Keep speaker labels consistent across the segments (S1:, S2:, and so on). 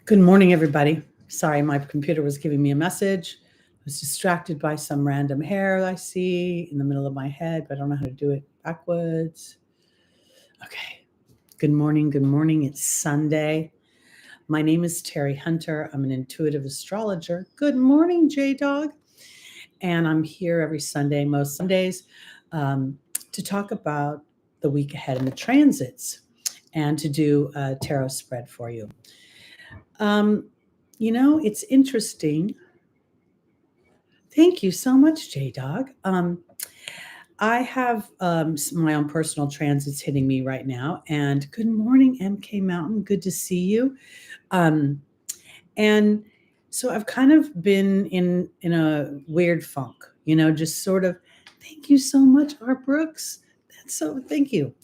S1: Good morning, everybody. Sorry, my computer was giving me a message. I was distracted by some random hair I see in the middle of my head, but I don't know how to do it backwards. Okay. Good morning. Good morning. It's Sunday. My name is Teri Hunter. I'm an intuitive astrologer. Good morning, J-Dog. And I'm here every Sunday, most Sundays, to talk about the week ahead and the transits and to do a tarot spread for you. It's interesting. Thank you so much, J-Dog. I have my own personal transits hitting me right now. And good morning, MK Mountain. Good to see you. And so I've kind of been in a weird funk, just sort of, thank you so much, Art Brooks. Thank you.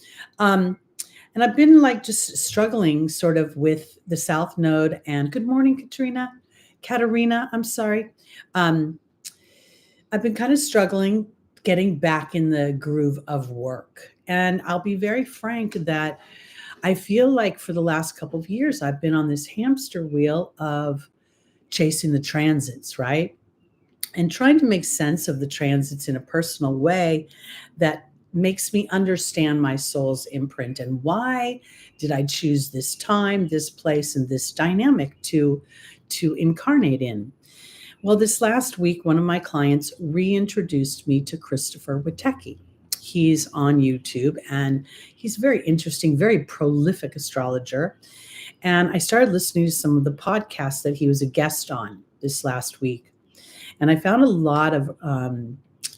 S1: And I've been just struggling sort of with the South Node. And good morning, Katerina, I'm sorry. I've been kind of struggling getting back in the groove of work. And I'll be very frank that I feel like for the last couple of years, I've been on this hamster wheel of chasing the transits, right? And trying to make sense of the transits in a personal way that makes me understand my soul's imprint and why did I choose this time, this place, and this dynamic to incarnate in. Well, this last week, one of my clients reintroduced me to Christopher Witecki. He's on YouTube and he's very interesting, very prolific astrologer. And I started listening to some of the podcasts that he was a guest on this last week. And I found a lot of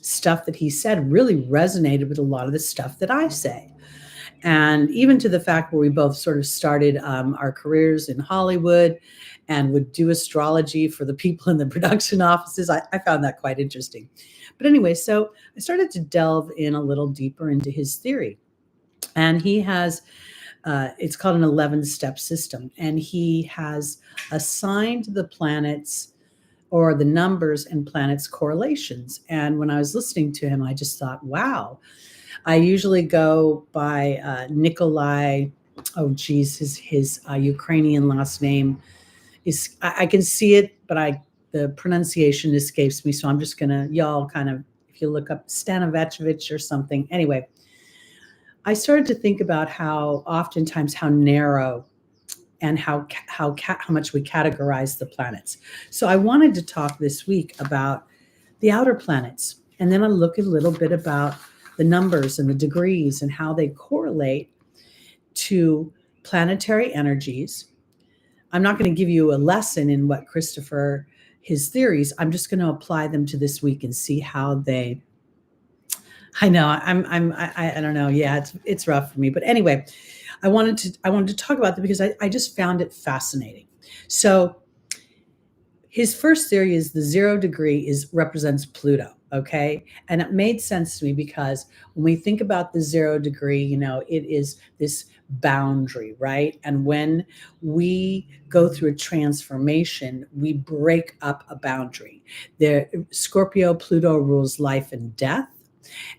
S1: stuff that he said really resonated with a lot of the stuff that I say. And even to the fact where we both sort of started our careers in Hollywood and would do astrology for the people in the production offices. I found that quite interesting. But anyway, so I started to delve in a little deeper into his theory. And he has, it's called an 11-step system. And he has assigned the planets or the numbers and planets correlations. And when I was listening to him, I just thought, wow. I usually go by Nikolai. Oh, geez, his Ukrainian last name is, I can see it, but the pronunciation escapes me. So I'm just going to, y'all kind of, if you look up Stanovechevich or something. Anyway, I started to think about how narrow and how much we categorize the planets. So I wanted to talk this week about the outer planets. And then I'll look a little bit about the numbers and the degrees and how they correlate to planetary energies. I'm not going to give you a lesson in what his theories. I'm just going to apply them to this week and see how they. I know I don't know. Yeah, it's rough for me, but anyway, I wanted to talk about that because I just found it fascinating. So his first theory is the 0 degree represents Pluto. Okay. And it made sense to me because when we think about the 0 degree, it is this boundary, right? And when we go through a transformation, we break up a boundary. Scorpio, Pluto rules life and death.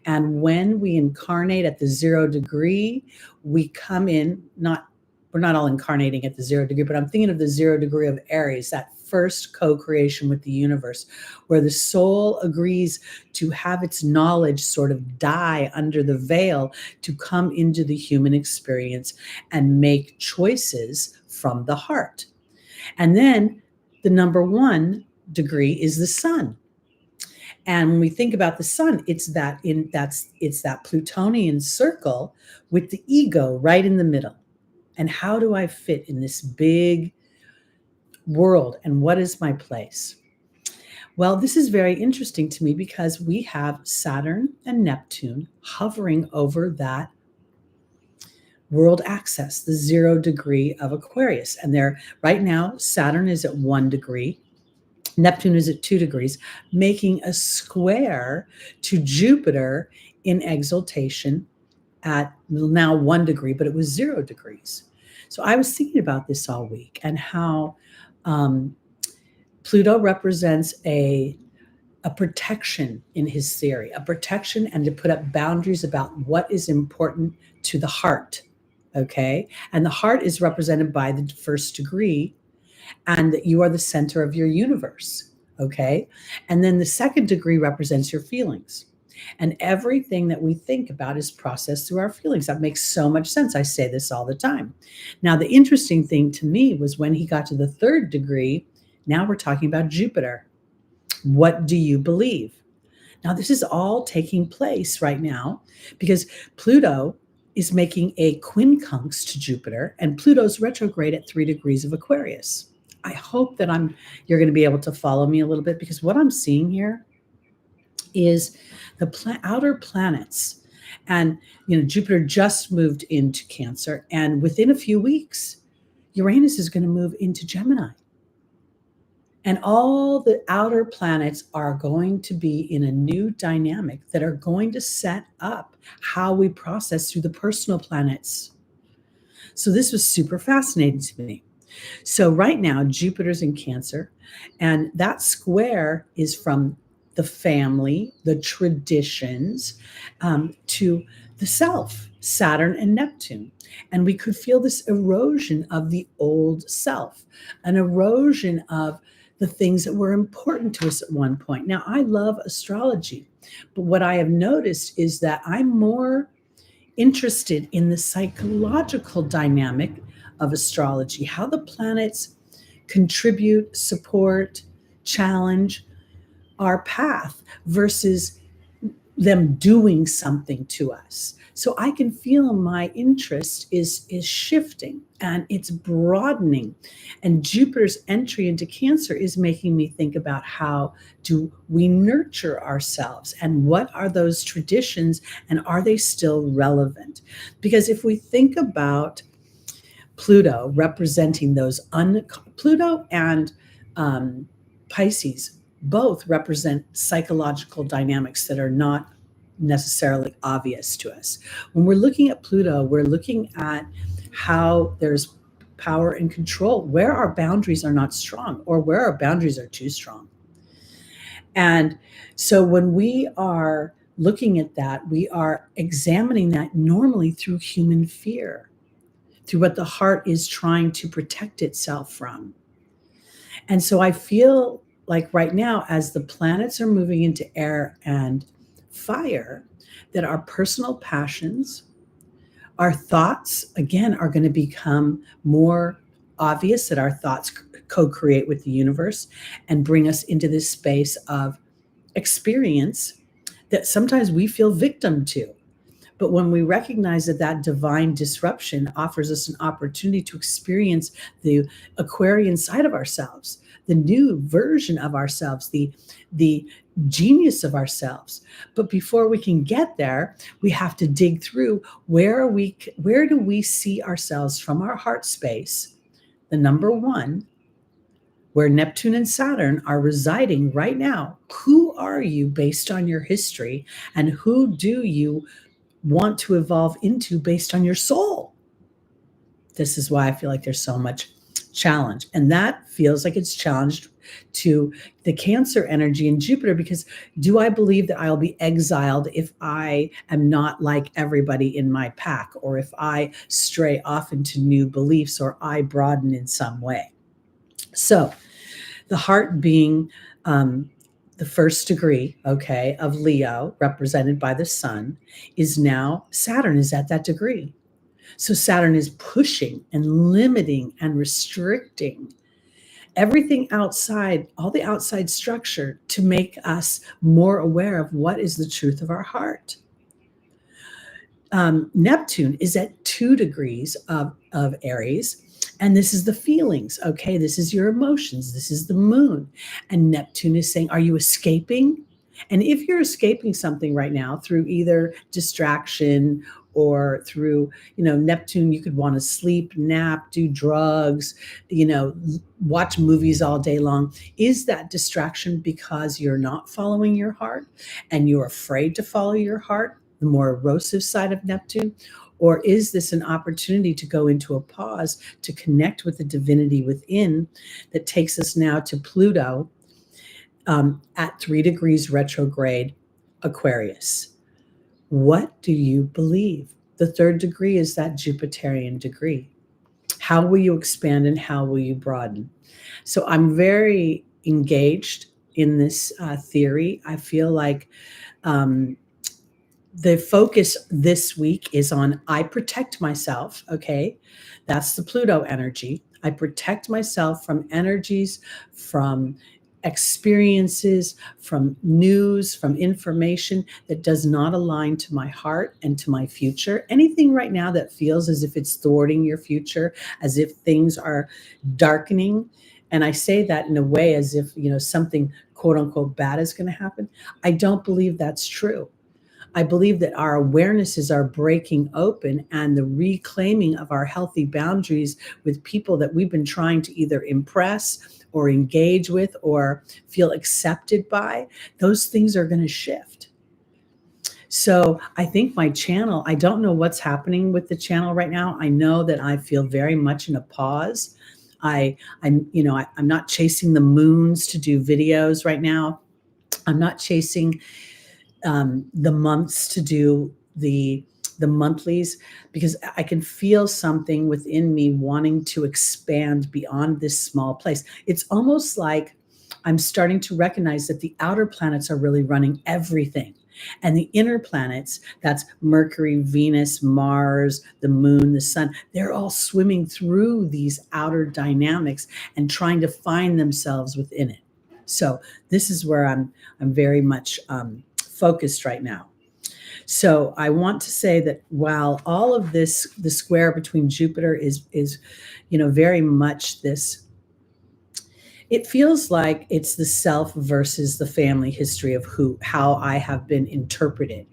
S1: And when we incarnate at the 0 degree, we come in, we're not all incarnating at the 0 degree, but I'm thinking of the 0 degree of Aries, that first co-creation with the universe, where the soul agrees to have its knowledge sort of die under the veil to come into the human experience and make choices from the heart. And then the number 1 degree is the sun. And when we think about the sun, it's that Plutonian circle with the ego right in the middle. And how do I fit in this big world? And what is my place? Well, this is very interesting to me because we have Saturn and Neptune hovering over that world axis, the 0 degree of Aquarius. And right now, Saturn is at 1 degree. Neptune is at 2 degrees, making a square to Jupiter in exaltation at now 1 degree, but it was 0 degrees. So I was thinking about this all week and how Pluto represents a protection in his theory, a protection and to put up boundaries about what is important to the heart, okay? And the heart is represented by the 1st degree and that you are the center of your universe. Okay. And then the second degree represents your feelings. And everything that we think about is processed through our feelings. That makes so much sense. I say this all the time. Now, the interesting thing to me was when he got to the third degree, now we're talking about Jupiter. What do you believe? Now, this is all taking place right now because Pluto is making a quincunx to Jupiter, and Pluto's retrograde at 3 degrees of Aquarius. I hope that you're going to be able to follow me a little bit, because what I'm seeing here is the outer planets. And Jupiter just moved into Cancer, and within a few weeks, Uranus is going to move into Gemini. And all the outer planets are going to be in a new dynamic that are going to set up how we process through the personal planets. So this was super fascinating to me. So right now, Jupiter's in Cancer, and that square is from the family, the traditions, to the self, Saturn and Neptune. And we could feel this erosion of the old self, an erosion of the things that were important to us at one point. Now, I love astrology, but what I have noticed is that I'm more interested in the psychological dynamic of astrology, how the planets contribute, support, challenge our path versus them doing something to us. So I can feel my interest is shifting and it's broadening. And Jupiter's entry into Cancer is making me think about how do we nurture ourselves and what are those traditions and are they still relevant? Because if we think about Pluto representing those Pluto and Pisces both represent psychological dynamics that are not necessarily obvious to us. When we're looking at Pluto, we're looking at how there's power and control, where our boundaries are not strong or where our boundaries are too strong. And so when we are looking at that, we are examining that normally through human fear, through what the heart is trying to protect itself from. And so I feel like right now, as the planets are moving into air and fire, that our personal passions, our thoughts, again, are going to become more obvious, that our thoughts co-create with the universe and bring us into this space of experience that sometimes we feel victim to. But when we recognize that that divine disruption offers us an opportunity to experience the Aquarian side of ourselves, the new version of ourselves, the genius of ourselves. But before we can get there, we have to dig through where do we see ourselves from our heart space, the number one, where Neptune and Saturn are residing right now. Who are you based on your history, and who do you want to evolve into based on your soul? This is why I feel like there's so much challenge. And that feels like it's challenged to the Cancer energy in Jupiter, because do I believe that I'll be exiled if I am not like everybody in my pack, or if I stray off into new beliefs, or I broaden in some way? So the heart being the first degree, okay, of Leo, represented by the sun, is now Saturn is at that degree. So Saturn is pushing and limiting and restricting everything outside, all the outside structure, to make us more aware of what is the truth of our heart. Neptune is at 2 degrees of Aries. And this is the feelings. Okay, this is your emotions. This is the moon. And Neptune is saying, are you escaping? And if you're escaping something right now through either distraction or through, Neptune, you could want to sleep, nap, do drugs, watch movies all day long. Is that distraction because you're not following your heart and you're afraid to follow your heart, the more erosive side of Neptune? Or is this an opportunity to go into a pause, to connect with the divinity within, that takes us now to Pluto at 3 degrees retrograde Aquarius? What do you believe? The 3rd degree is that Jupiterian degree. How will you expand and how will you broaden? So I'm very engaged in this theory. I feel like um, the focus this week is on I protect myself. Okay. That's the Pluto energy. I protect myself from energies, from experiences, from news, from information that does not align to my heart and to my future. Anything right now that feels as if it's thwarting your future, as if things are darkening. And I say that in a way as if, something quote unquote bad is going to happen. I don't believe that's true. I believe that our awarenesses are breaking open and the reclaiming of our healthy boundaries with people that we've been trying to either impress or engage with or feel accepted by, those things are going to shift. So I think my channel, I don't know what's happening with the channel right now. I know that I feel very much in a pause. I'm not chasing the moons to do videos right now. I'm not chasing the months to do the monthlies, because I can feel something within me wanting to expand beyond this small place. It's almost like I'm starting to recognize that the outer planets are really running everything. And the inner planets, that's Mercury, Venus, Mars, the moon, the sun, they're all swimming through these outer dynamics and trying to find themselves within it. So this is where I'm very much focused right now. So I want to say that while all of this, the square between Jupiter is very much this, it feels like it's the self versus the family history of how I have been interpreted.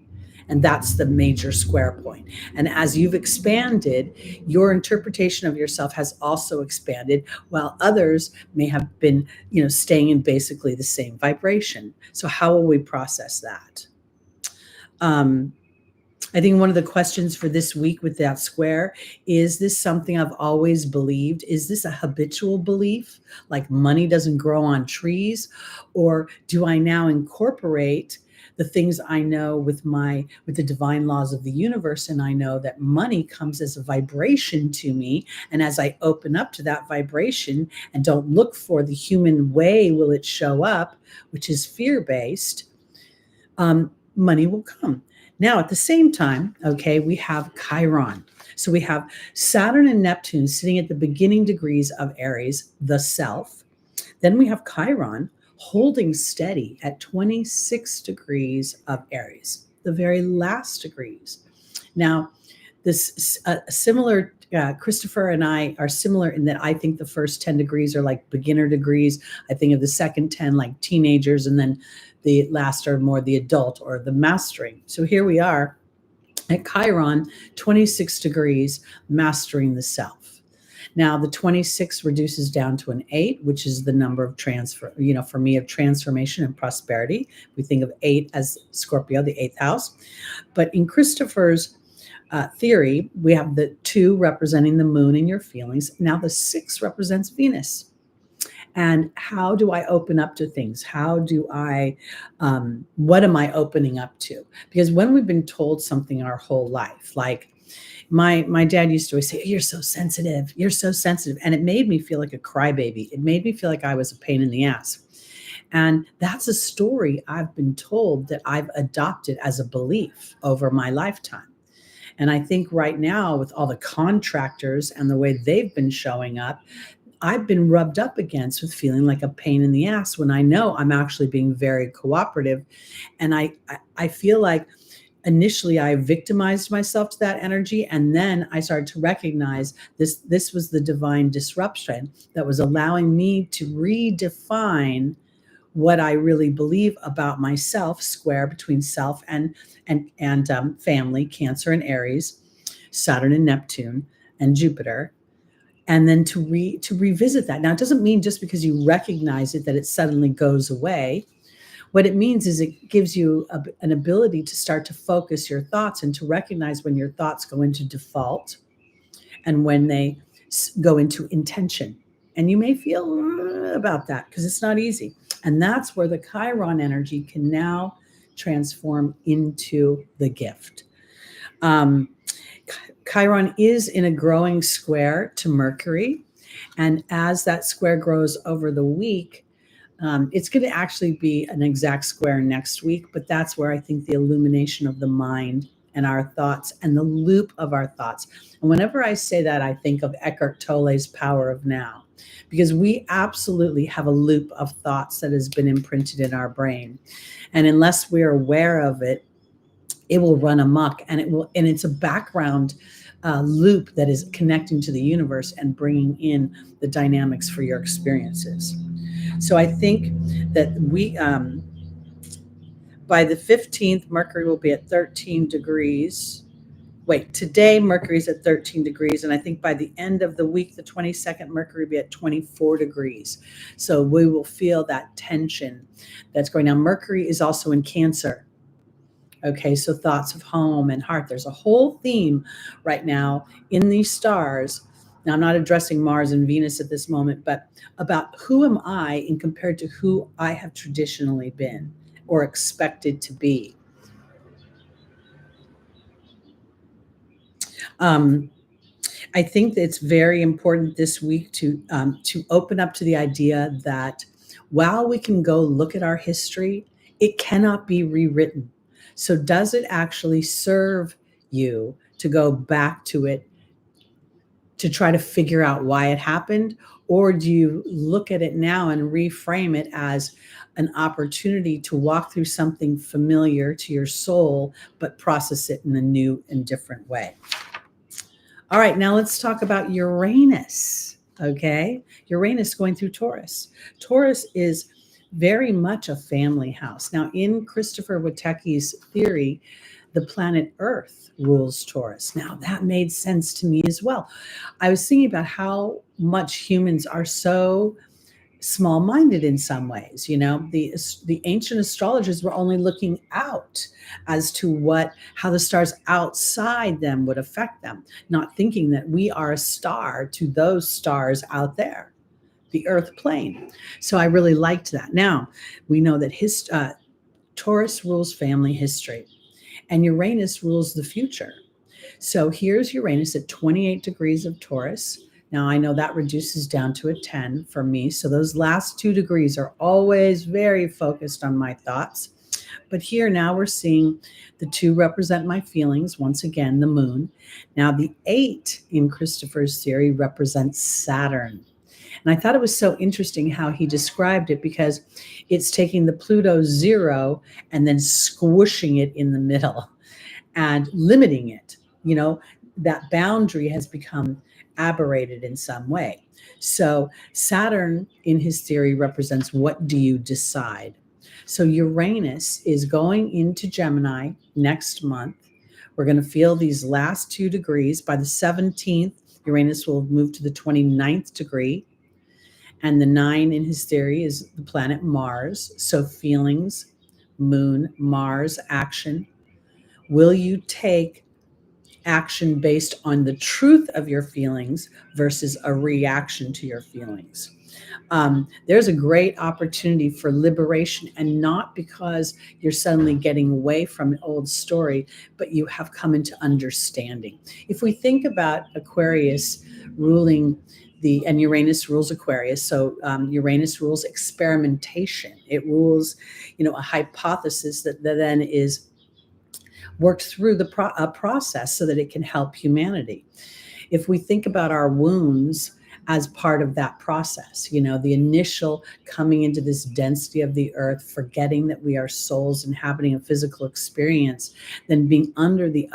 S1: And that's the major square point. And as you've expanded, your interpretation of yourself has also expanded, while others may have been, staying in basically the same vibration. So how will we process that? I think one of the questions for this week with that square, is this something I've always believed? Is this a habitual belief, like money doesn't grow on trees? Or do I now incorporate the things I know with the divine laws of the universe, and I know that money comes as a vibration to me, and as I open up to that vibration and don't look for the human way will it show up, which is fear-based, money will come. Now, at the same time, okay, we have Chiron. So we have Saturn and Neptune sitting at the beginning degrees of Aries, the self. Then we have Chiron holding steady at 26 degrees of Aries, the very last degrees. Now, this similar, Christopher and I are similar in that I think the first 10 degrees are like beginner degrees. I think of the second 10 like teenagers, and then the last are more the adult or the mastering. So here we are at Chiron, 26 degrees, mastering the self. Now the 26 reduces down to an 8, which is the number of transfer, for me, of transformation and prosperity. We think of 8 as Scorpio, the 8th house. But in Christopher's theory, we have the 2 representing the moon and your feelings. Now the 6 represents Venus. And how do I open up to things? How do I, what am I opening up to? Because when we've been told something our whole life, like my dad used to always say, you're so sensitive, you're so sensitive. And it made me feel like a crybaby. It made me feel like I was a pain in the ass. And that's a story I've been told that I've adopted as a belief over my lifetime. And I think right now, with all the contractors and the way they've been showing up, I've been rubbed up against with feeling like a pain in the ass when I know I'm actually being very cooperative. And I feel like initially I victimized myself to that energy. And then I started to recognize this was the divine disruption that was allowing me to redefine what I really believe about myself, square between self and family, Cancer and Aries, Saturn and Neptune, and Jupiter. And then to revisit that. Now, it doesn't mean just because you recognize it that it suddenly goes away. What it means is it gives you an ability to start to focus your thoughts and to recognize when your thoughts go into default and when they go into intention. And you may feel about that because it's not easy. And that's where the Chiron energy can now transform into the gift. Chiron is in a growing square to Mercury. And as that square grows over the week, it's going to actually be an exact square next week, but that's where I think the illumination of the mind and our thoughts and the loop of our thoughts. And whenever I say that, I think of Eckhart Tolle's Power of Now, because we absolutely have a loop of thoughts that has been imprinted in our brain. And unless we're aware of it, it will run amok, and it's a background loop that is connecting to the universe and bringing in the dynamics for your experiences. So I think that we, by the 15th, Mercury will be at 13 degrees. Today Mercury's at 13 degrees, and I think by the end of the week, the 22nd, Mercury will be at 24 degrees. So we will feel that tension that's going on. Mercury is also in Cancer. Okay, so thoughts of home and heart. There's a whole theme right now in these stars. Now, I'm not addressing Mars and Venus at this moment, but about who am I in compared to who I have traditionally been or expected to be. I think that it's very important this week to open up to the idea that while we can go look at our history, it cannot be rewritten. So does it actually serve you to go back to it to try to figure out why it happened? Or do you look at it now and reframe it as an opportunity to walk through something familiar to your soul, but process it in a new and different way? All right, now let's talk about Uranus, okay? Uranus going through Taurus. Taurus is very much a family house. Now, in Christopher Witecki's theory, the planet Earth rules Taurus. Now, that made sense to me as well. I was thinking about how much humans are so small-minded in some ways. You know, the ancient astrologers were only looking out as to how the stars outside them would affect them, not thinking that we are a star to those stars out there, the Earth plane. So I really liked that. Now we know that Taurus rules family history, and Uranus rules the future. So here's Uranus at 28 degrees of Taurus. Now, I know that reduces down to a 10 for me. So those last 2 degrees are always very focused on my thoughts. But here now we're seeing the 2 represent my feelings. Once again, the moon. Now the 8 in Christopher's theory represents Saturn. And I thought it was so interesting how he described it, because it's taking the Pluto 0 and then squishing it in the middle and limiting it. You know, that boundary has become aberrated in some way. So Saturn in his theory represents, what do you decide? So Uranus is going into Gemini next month. We're going to feel these last 2 degrees. By the 17th, Uranus will move to the 29th degree. And the 9 in his theory is the planet Mars. So feelings, moon, Mars, action. Will you take action based on the truth of your feelings versus a reaction to your feelings? There's a great opportunity for liberation, and not because you're suddenly getting away from an old story, but you have come into understanding. If we think about Aquarius ruling and Uranus rules Aquarius. So Uranus rules experimentation. It rules, a hypothesis that then is worked through the process so that it can help humanity. If we think about our wounds as part of that process, the initial coming into this density of the earth, forgetting that we are souls inhabiting a physical experience, then being under the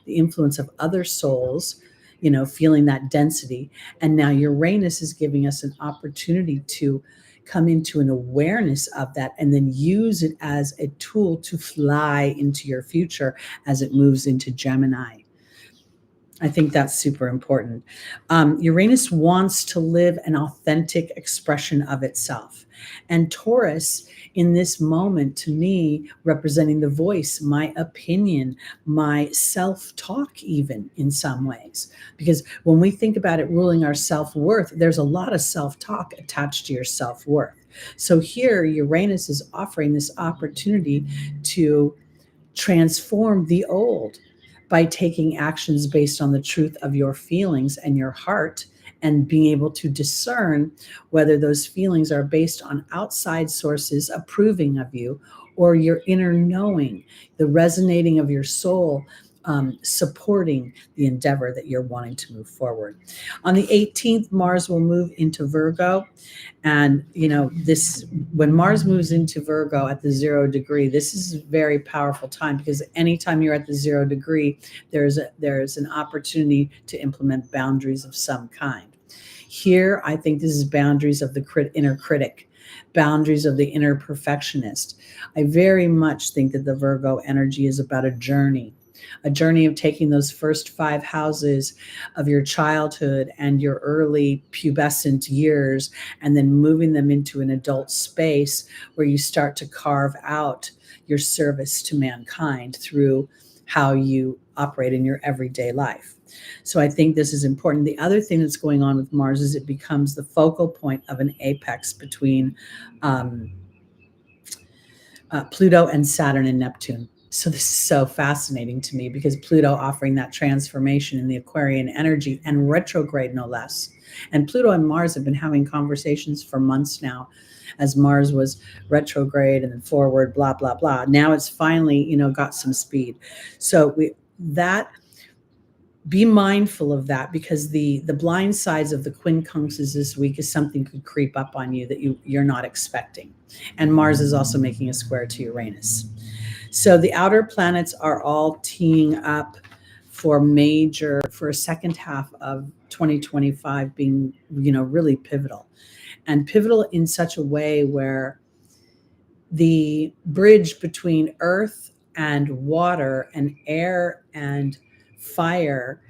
S1: influence of other souls, feeling that density. And now Uranus is giving us an opportunity to come into an awareness of that and then use it as a tool to fly into your future as it moves into Gemini. I think that's super important. Uranus wants to live an authentic expression of itself. And Taurus, in this moment, to me, representing the voice, my opinion, my self-talk, even in some ways. Because when we think about it ruling our self-worth, there's a lot of self-talk attached to your self-worth. So here, Uranus is offering this opportunity to transform the old, by taking actions based on the truth of your feelings and your heart, and being able to discern whether those feelings are based on outside sources approving of you, or your inner knowing, the resonating of your soul, supporting the endeavor that you're wanting to move forward. On the 18th, Mars will move into Virgo. And, this, when Mars moves into Virgo at the 0 degree, this is a very powerful time, because anytime you're at the 0 degree, there's an opportunity to implement boundaries of some kind. Here, I think this is boundaries of the inner critic, boundaries of the inner perfectionist. I very much think that the Virgo energy is about a journey of taking those first 5 houses of your childhood and your early pubescent years, and then moving them into an adult space where you start to carve out your service to mankind through how you operate in your everyday life. So I think this is important. The other thing that's going on with Mars is it becomes the focal point of an apex between Pluto and Saturn and Neptune. So this is so fascinating to me, because Pluto offering that transformation in the Aquarian energy, and retrograde no less. And Pluto and Mars have been having conversations for months now, as Mars was retrograde and then forward, blah, blah, blah. Now it's finally, got some speed. So be mindful of that, because the blind sides of the quincunxes this week is something could creep up on you that you're not expecting. And Mars is also making a square to Uranus. So the outer planets are all teeing up for a second half of 2025 being, really pivotal, and pivotal in such a way where the bridge between earth and water and air and fire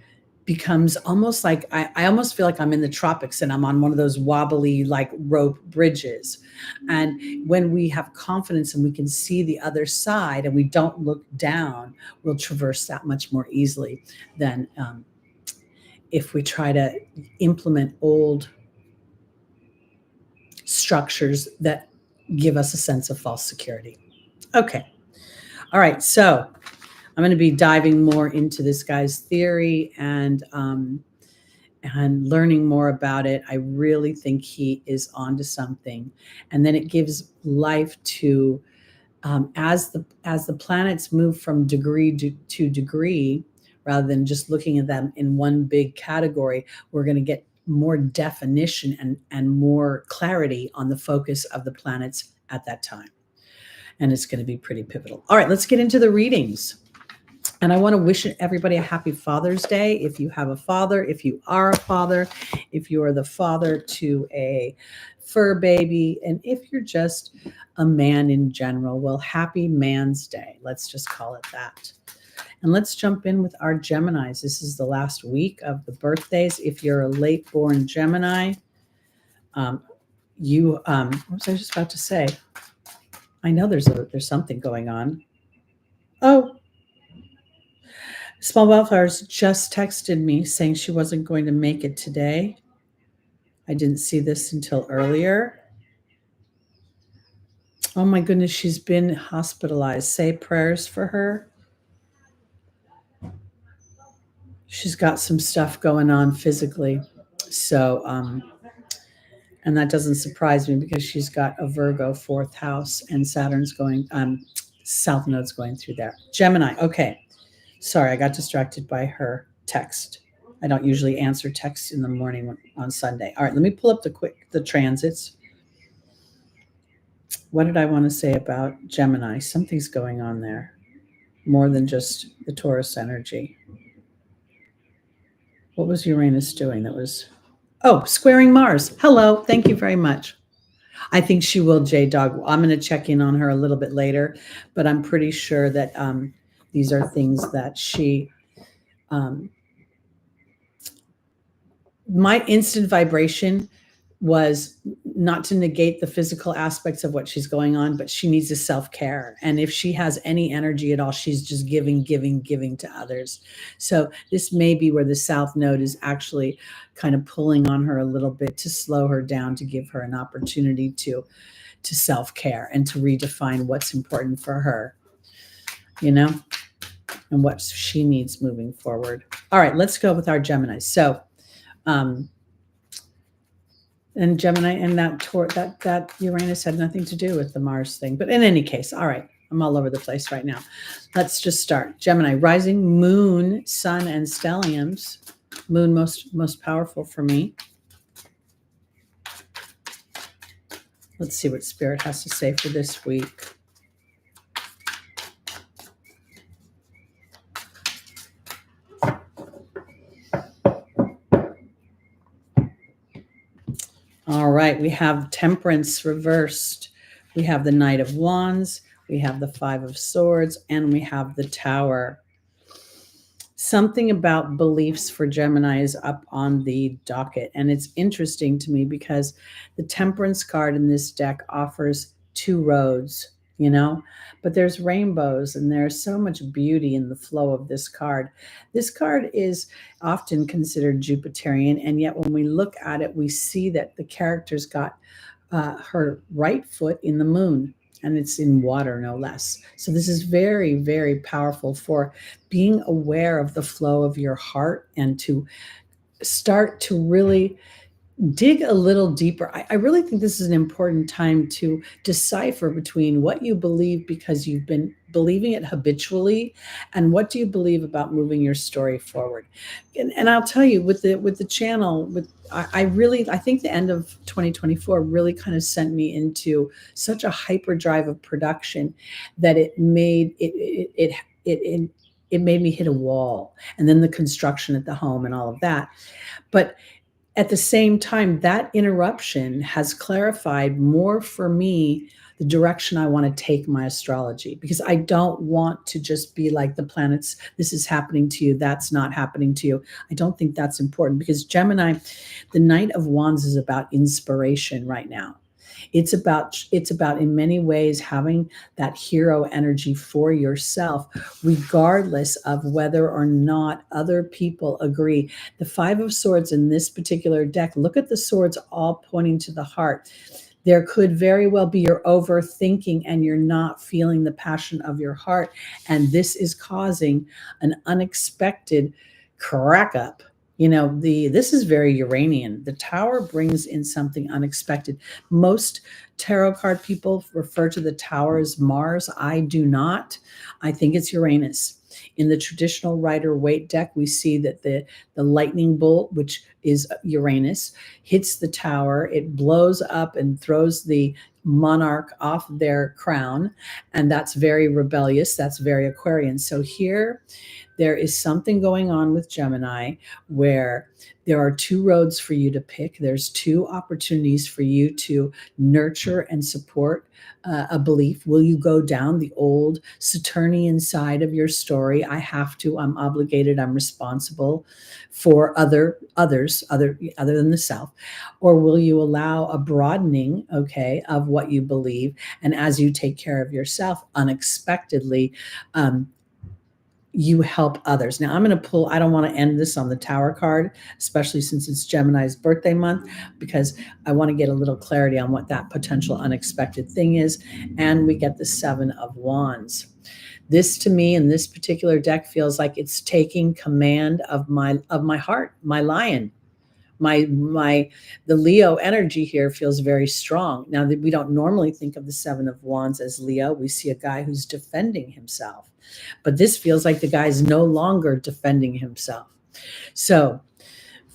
S1: becomes almost like I almost feel like I'm in the tropics and I'm on one of those wobbly like rope bridges. And when we have confidence and we can see the other side and we don't look down, we'll traverse that much more easily than if we try to implement old structures that give us a sense of false security. Okay. All right. So I'm going to be diving more into this guy's theory and learning more about it. I really think he is onto something. And then it gives life to, as the planets move from degree to degree, rather than just looking at them in one big category, we're going to get more definition and more clarity on the focus of the planets at that time. And it's going to be pretty pivotal. All right, let's get into the readings. And I want to wish everybody a happy Father's Day. If you have a father, if you are a father, if you are the father to a fur baby, and if you're just a man in general, well, happy Man's Day. Let's just call it that. And let's jump in with our Geminis. This is the last week of the birthdays. If you're a late born Gemini, what was I just about to say? I know there's something going on. Oh, Small Wildflowers just texted me saying she wasn't going to make it today. I didn't see this until earlier. Oh my goodness, she's been hospitalized. Say prayers for her. She's got some stuff going on physically. So, and that doesn't surprise me, because she's got a Virgo 4th house and Saturn's going, South Node's going through there. Gemini, okay. Sorry, I got distracted by her text. I don't usually answer texts in the morning on Sunday. All right, let me pull up the transits. What did I want to say about Gemini? Something's going on there, more than just the Taurus energy. What was Uranus doing? Squaring Mars. Hello, thank you very much. I think she will, J-Dog. I'm going to check in on her a little bit later, but I'm pretty sure that these are things that she, my instant vibration was not to negate the physical aspects of what she's going on, but she needs a self-care. And if she has any energy at all, she's just giving to others. So this may be where the South Node is actually kind of pulling on her a little bit to slow her down, to give her an opportunity to self-care and to redefine what's important for her, and what she needs moving forward. All right, let's go with our Gemini. So, and Gemini and that Uranus had nothing to do with the Mars thing. But in any case, all right, I'm all over the place right now. Let's just start. Gemini, rising, moon, sun, and stelliums. Moon most powerful for me. Let's see what Spirit has to say for this week. All right, we have Temperance reversed. We have the Knight of Wands. We have the Five of Swords, and we have the Tower. Something about beliefs for Gemini is up on the docket. And it's interesting to me because the Temperance card in this deck offers two roads, but there's rainbows and there's so much beauty in the flow of this card. This card is often considered Jupiterian. And yet when we look at it, we see that the character's got her right foot in the moon. And it's in water, no less. So this is very, very powerful for being aware of the flow of your heart and to start to really dig a little deeper. I really think this is an important time to decipher between what you believe because you've been believing it habitually and what do you believe about moving your story forward. And I'll tell you with the channel, I think the end of 2024 really kind of sent me into such a hyperdrive of production that it made it made me hit a wall, and then the construction at the home and all of that. But at the same time, that interruption has clarified more for me the direction I want to take my astrology, because I don't want to just be like the planets, this is happening to you, that's not happening to you. I don't think that's important, because Gemini, the Knight of Wands, is about inspiration right now. It's about in many ways having that hero energy for yourself, regardless of whether or not other people agree. The Five of Swords in this particular deck, look at the swords all pointing to the heart. There could very well be you're overthinking and you're not feeling the passion of your heart. And this is causing an unexpected crack up. This is very Uranian. The Tower brings in something unexpected. Most tarot card people refer to the Tower as Mars. I do not. I think it's Uranus. In the traditional Rider-Waite deck, we see that the lightning bolt, which is Uranus, hits the Tower. It blows up and throws the monarch off their crown, and that's very rebellious. That's very Aquarian. So here, there is something going on with Gemini where there are two roads for you to pick. There's two opportunities for you to nurture and support a belief. Will you go down the old Saturnian side of your story? I have to, I'm obligated, I'm responsible for others other than the self. Or will you allow a broadening, of what you believe? And as you take care of yourself, unexpectedly, you help others. Now I'm going to pull, I don't want to end this on the Tower card, especially since it's Gemini's birthday month, because I want to get a little clarity on what that potential unexpected thing is. And we get the Seven of Wands. This, to me, in this particular deck, feels like it's taking command of my heart, my lion. The Leo energy here feels very strong. Now, we don't normally think of the Seven of Wands as Leo. We see a guy who's defending himself. But this feels like the guy's no longer defending himself. So,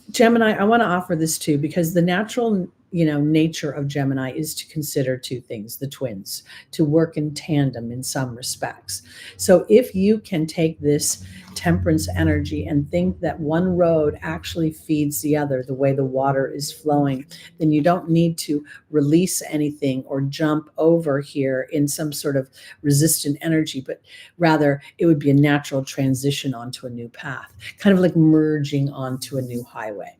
S1: Gemini, I want to offer this too, because the natural nature of Gemini is to consider two things, the twins, to work in tandem in some respects. So if you can take this Temperance energy and think that one road actually feeds the other, the way the water is flowing, then you don't need to release anything or jump over here in some sort of resistant energy, but rather it would be a natural transition onto a new path, kind of like merging onto a new highway.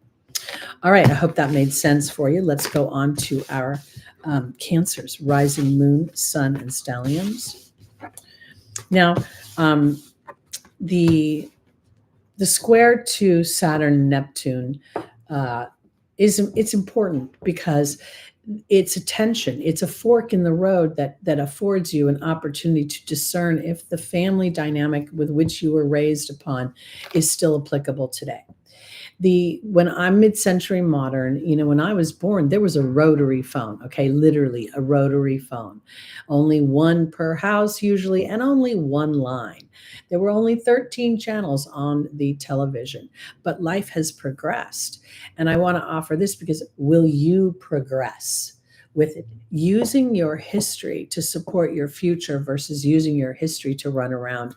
S1: All right, I hope that made sense for you. Let's go on to our Cancers, rising moon, sun, and stelliums. Now, the square to Saturn Neptune it's important because it's a tension. It's a fork in the road that affords you an opportunity to discern if the family dynamic with which you were raised upon is still applicable today. When I'm mid-century modern, when I was born, there was a rotary phone, okay, literally a rotary phone, only one per house usually, and only one line. There were only 13 channels on the television, but life has progressed. And I want to offer this because will you progress with it, using your history to support your future versus using your history to run around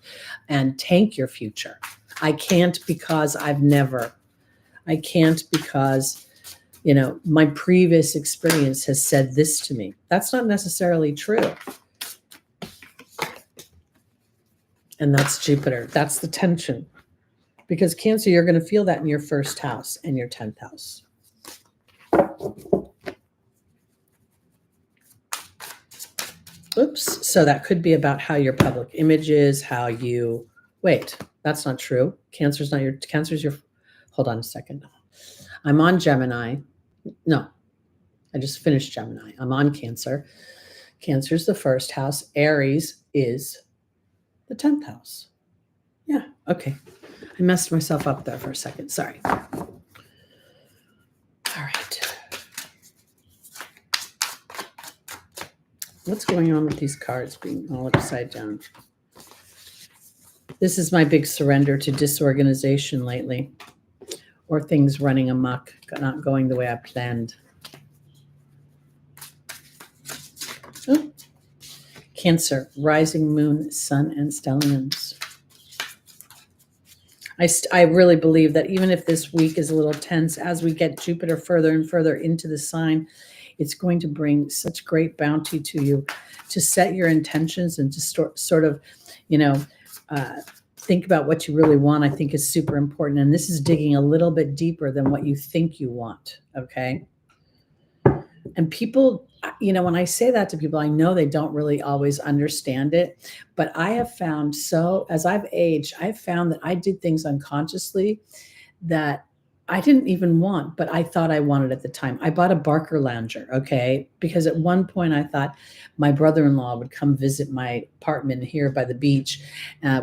S1: and tank your future? I can't because I can't because, my previous experience has said this to me. That's not necessarily true. And that's Jupiter. That's the tension. Because Cancer, you're going to feel that in your first house and your 10th house. Oops. So that could be about how your public image is, how you, wait, that's not true. Cancer's your, hold on a second. I'm on Gemini. No, I just finished Gemini. I'm on Cancer. Cancer's the first house. Aries is the 10th house. Yeah, okay. I messed myself up there for a second. Sorry. All right. What's going on with these cards being all upside down? This is my big surrender to disorganization lately, or things running amok, not going the way I planned. Oh. Cancer, rising moon, sun, and stelliums. I really believe that even if this week is a little tense, as we get Jupiter further and further into the sign, it's going to bring such great bounty to you to set your intentions and to sort of, think about what you really want. I think is super important. And this is digging a little bit deeper than what you think you want. Okay. And people, when I say that to people, I know they don't really always understand it, but I have found, as I've aged, I've found that I did things unconsciously that I didn't even want, but I thought I wanted at the time. I bought a Barker lounger, okay? Because at one point I thought my brother-in-law would come visit my apartment here by the beach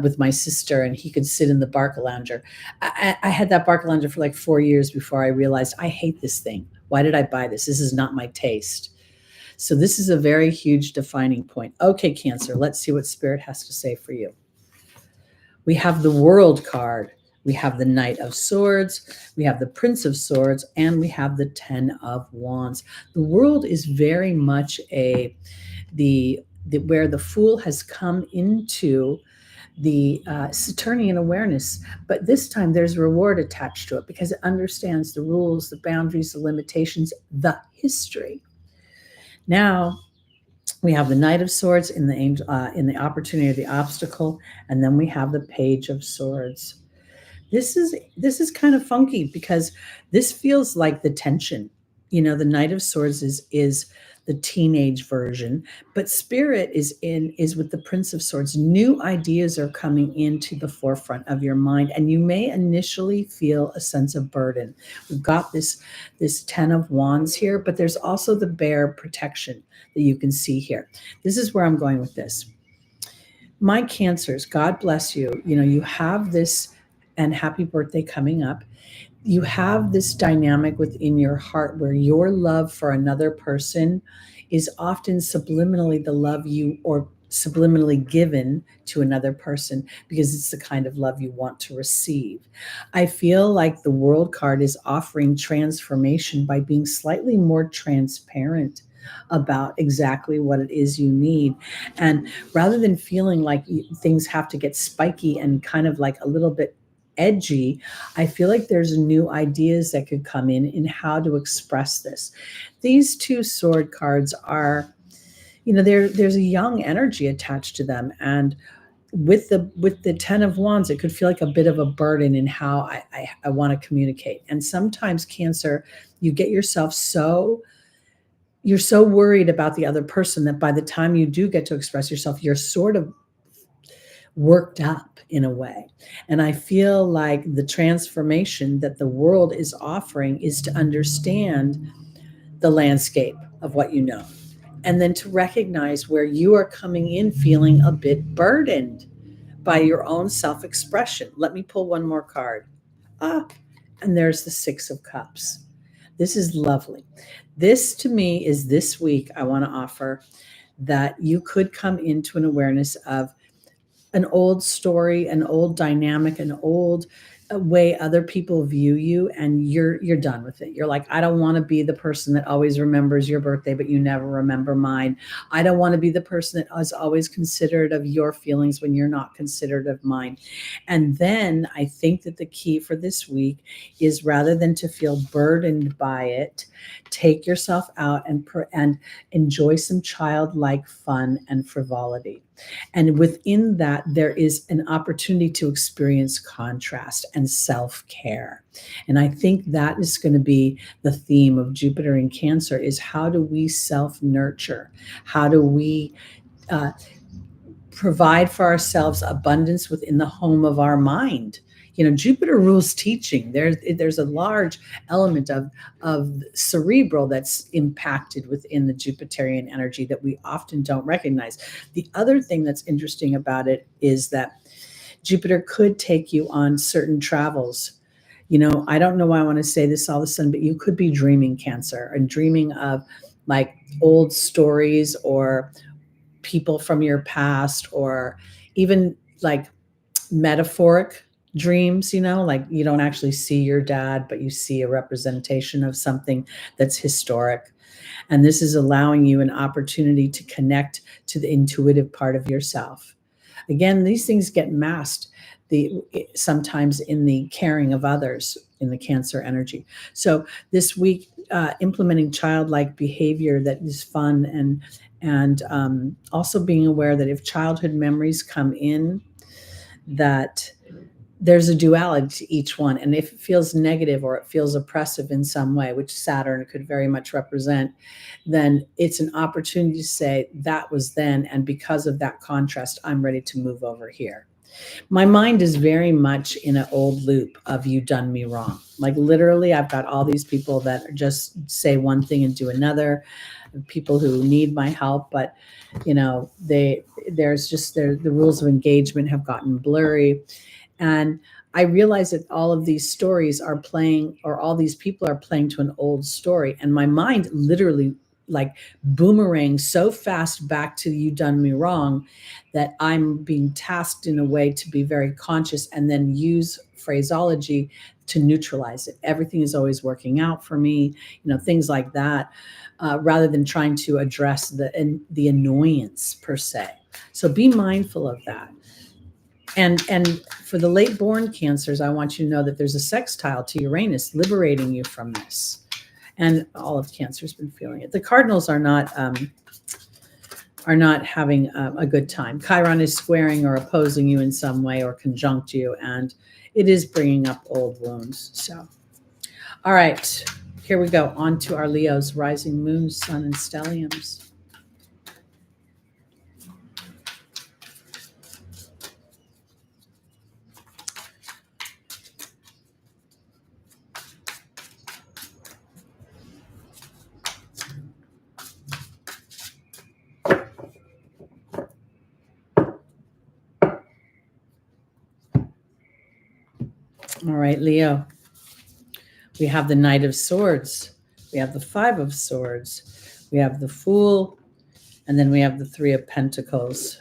S1: with my sister, and he could sit in the Barker lounger. I had that Barker lounger for like 4 years before I realized I hate this thing. Why did I buy this? This is not my taste. So this is a very huge defining point. Okay, Cancer, let's see what Spirit has to say for you. We have the World card. We have the Knight of Swords, we have the Prince of Swords, and we have the 10 of Wands. The World is very much where the Fool has come into the Saturnian awareness, but this time there's reward attached to it because it understands the rules, the boundaries, the limitations, the history. Now, we have the Knight of Swords in the opportunity of the obstacle, and then we have the Page of Swords. This is kind of funky because this feels like the tension. The Knight of Swords is the teenage version, but Spirit is with the Prince of Swords. New ideas are coming into the forefront of your mind, and you may initially feel a sense of burden. We've got this 10 of Wands here, but there's also the Bear protection that you can see here. This is where I'm going with this. My Cancers, God bless you. You have this, and happy birthday coming up. You have this dynamic within your heart where your love for another person is often subliminally the love you, or subliminally given to another person, because it's the kind of love you want to receive. I feel like the World card is offering transformation by being slightly more transparent about exactly what it is you need. And rather than feeling like things have to get spiky and kind of like a little bit edgy, I feel like there's new ideas that could come in how to express this. These two sword cards are, there's a young energy attached to them, and with the 10 of Wands, it could feel like a bit of a burden in how I want to communicate. And sometimes, Cancer, you get yourself you're so worried about the other person that by the time you do get to express yourself, you're sort of worked up in a way. And I feel like the transformation that the World is offering is to understand the landscape of what you know. And then to recognize where you are coming in feeling a bit burdened by your own self-expression. Let me pull one more card. And there's the Six of Cups. This is lovely. This to me is this week I want to offer that you could come into an awareness of an old story, an old dynamic, an old way other people view you, and you're done with it. You're like, I don't want to be the person that always remembers your birthday, but you never remember mine. I don't want to be the person that is always considerate of your feelings when you're not considerate of mine. And then I think that the key for this week is, rather than to feel burdened by it, take yourself out and enjoy some childlike fun and frivolity. And within that, there is an opportunity to experience contrast and self-care. And I think that is going to be the theme of Jupiter in Cancer, is how do we self-nurture? How do we provide for ourselves abundance within the home of our mind? You know, Jupiter rules teaching. There's a large element of cerebral that's impacted within the Jupiterian energy that we often don't recognize. The other thing that's interesting about it is that Jupiter could take you on certain travels. You know, I don't know why I want to say this all of a sudden, but you could be dreaming, Cancer, and dreaming of like old stories or people from your past, or even like metaphoric dreams, you know, like you don't actually see your dad, but you see a representation of something that's historic. And this is allowing you an opportunity to connect to the intuitive part of yourself. Again, these things get masked sometimes in the caring of others in the Cancer energy. So this week, implementing childlike behavior that is fun, and also being aware that if childhood memories come in, that there's a duality to each one. And if it feels negative or it feels oppressive in some way, which Saturn could very much represent, then it's an opportunity to say, that was then, and because of that contrast, I'm ready to move over here. My mind is very much in an old loop of you done me wrong. Like literally, I've got all these people that just say one thing and do another, people who need my help, but you know, the rules of engagement have gotten blurry. And I realize that all of these stories are playing, or all these people are playing to an old story. And my mind literally like boomerang so fast back to you done me wrong, that I'm being tasked in a way to be very conscious and then use phraseology to neutralize it. Everything is always working out for me, you know, things like that, rather than trying to address the annoyance per se. So be mindful of that. And for the late born Cancers, I want you to know that there's a sextile to Uranus liberating you from this. And all of Cancer's been feeling it. The Cardinals are not having a good time. Chiron is squaring or opposing you in some way, or conjunct you, and it is bringing up old wounds. So, all right, here we go. On to our Leos, rising moon, sun, and stelliums. All right, Leo, we have the Knight of Swords, we have the Five of Swords, we have the Fool, and then we have the Three of Pentacles.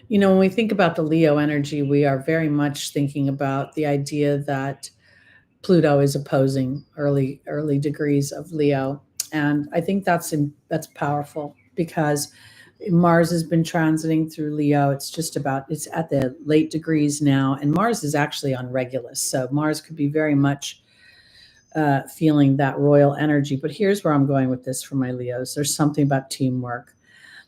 S1: You know, when we think about the Leo energy, we are very much thinking about the idea that Pluto is opposing early degrees of Leo. And I think that's powerful, because Mars has been transiting through Leo. It's at the late degrees now. And Mars is actually on Regulus. So Mars could be very much feeling that royal energy. But here's where I'm going with this for my Leos. There's something about teamwork.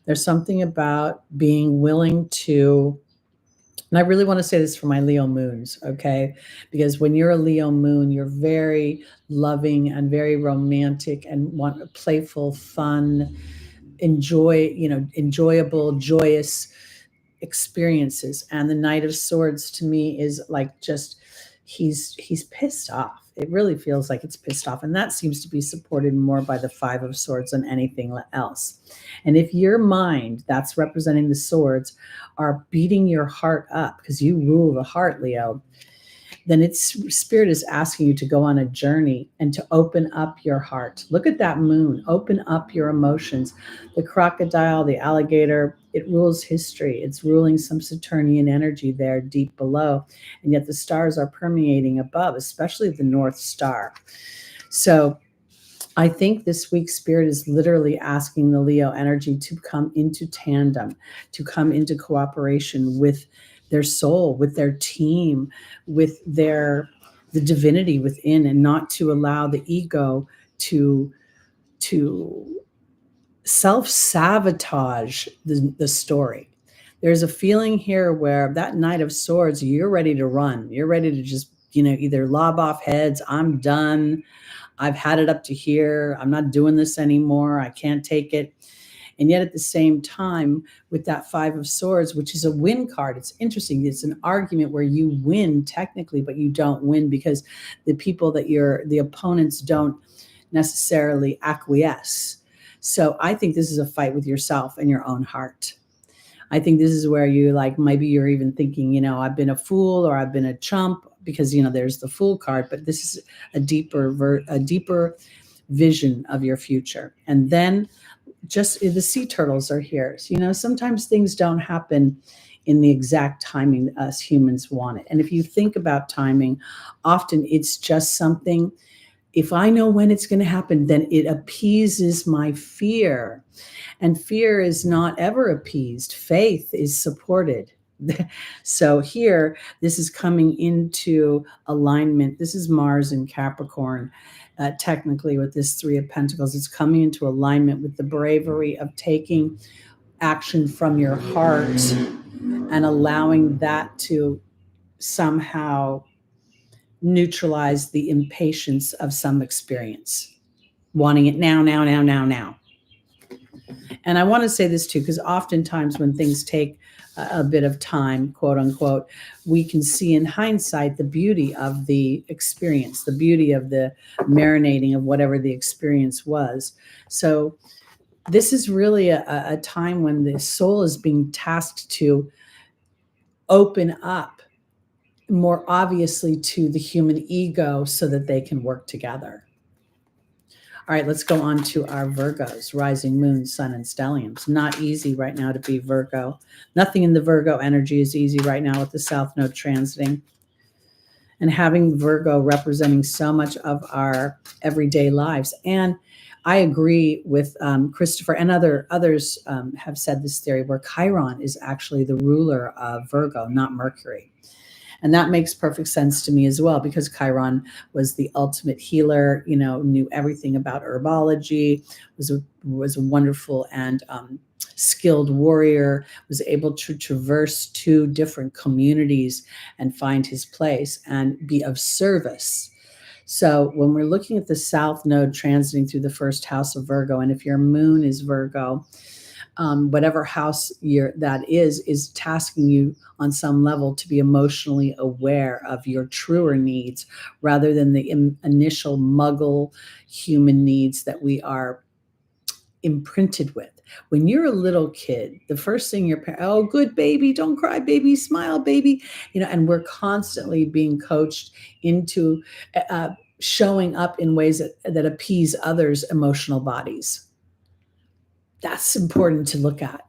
S1: There's something about being willing to, and I really want to say this for my Leo moons, okay? Because when you're a Leo moon, you're very loving and very romantic and want playful, fun, enjoyable, joyous, experiences. And the Knight of Swords to me is like just he's pissed off. It really feels like it's pissed off, and that seems to be supported more by the Five of Swords than anything else. And if your mind, that's representing the swords, are beating your heart up because you rule the heart, Leo, then its spirit is asking you to go on a journey and to open up your heart. Look at that moon, open up your emotions. The crocodile, the alligator, it rules history. It's ruling some Saturnian energy there deep below. And yet the stars are permeating above, especially the North Star. So I think this week's spirit is literally asking the Leo energy to come into tandem, to come into cooperation with their soul, with their team, with the divinity within, and not to allow the ego to self-sabotage the story. There's a feeling here where that Knight of Swords, you're ready to run. You're ready to just, either lob off heads. I'm done. I've had it up to here. I'm not doing this anymore. I can't take it. And yet at the same time, with that Five of Swords, which is a win card, it's interesting. It's an argument where you win technically, but you don't win because the people that the opponents don't necessarily acquiesce. So I think this is a fight with yourself and your own heart. I think this is where maybe you're even thinking, I've been a fool or I've been a chump, because, there's the Fool card, but this is a deeper vision of your future. And then just the sea turtles are here. So, sometimes things don't happen in the exact timing that us humans want it. And if you think about timing, often it's just something, if I know when it's going to happen, then it appeases my fear. And fear is not ever appeased. Faith is supported. So here, this is coming into alignment. This is Mars in Capricorn. Technically, with this Three of Pentacles, it's coming into alignment with the bravery of taking action from your heart and allowing that to somehow neutralize the impatience of some experience, wanting it now. And I want to say this too, because oftentimes when things take a bit of time, quote unquote, we can see in hindsight the beauty of the experience, the beauty of the marinating of whatever the experience was. So this is really a time when the soul is being tasked to open up more obviously to the human ego so that they can work together. All right, let's go on to our Virgos, rising moon, sun, and stelliums. Not easy right now to be Virgo. Nothing in the Virgo energy is easy right now with the South Node transiting. And having Virgo representing so much of our everyday lives. And I agree with Christopher and others have said this theory where Chiron is actually the ruler of Virgo, not Mercury. And that makes perfect sense to me as well, because Chiron was the ultimate healer, knew everything about herbology, was a wonderful and skilled warrior, was able to traverse 2 different communities and find his place and be of service. So when we're looking at the South Node transiting through the first house of Virgo, and if your moon is Virgo, whatever house that is tasking you on some level to be emotionally aware of your truer needs rather than the initial muggle human needs that we are imprinted with. When you're a little kid, the first thing your parents, oh, good baby, don't cry, baby, smile, baby, and we're constantly being coached into showing up in ways that appease others' emotional bodies. That's important to look at,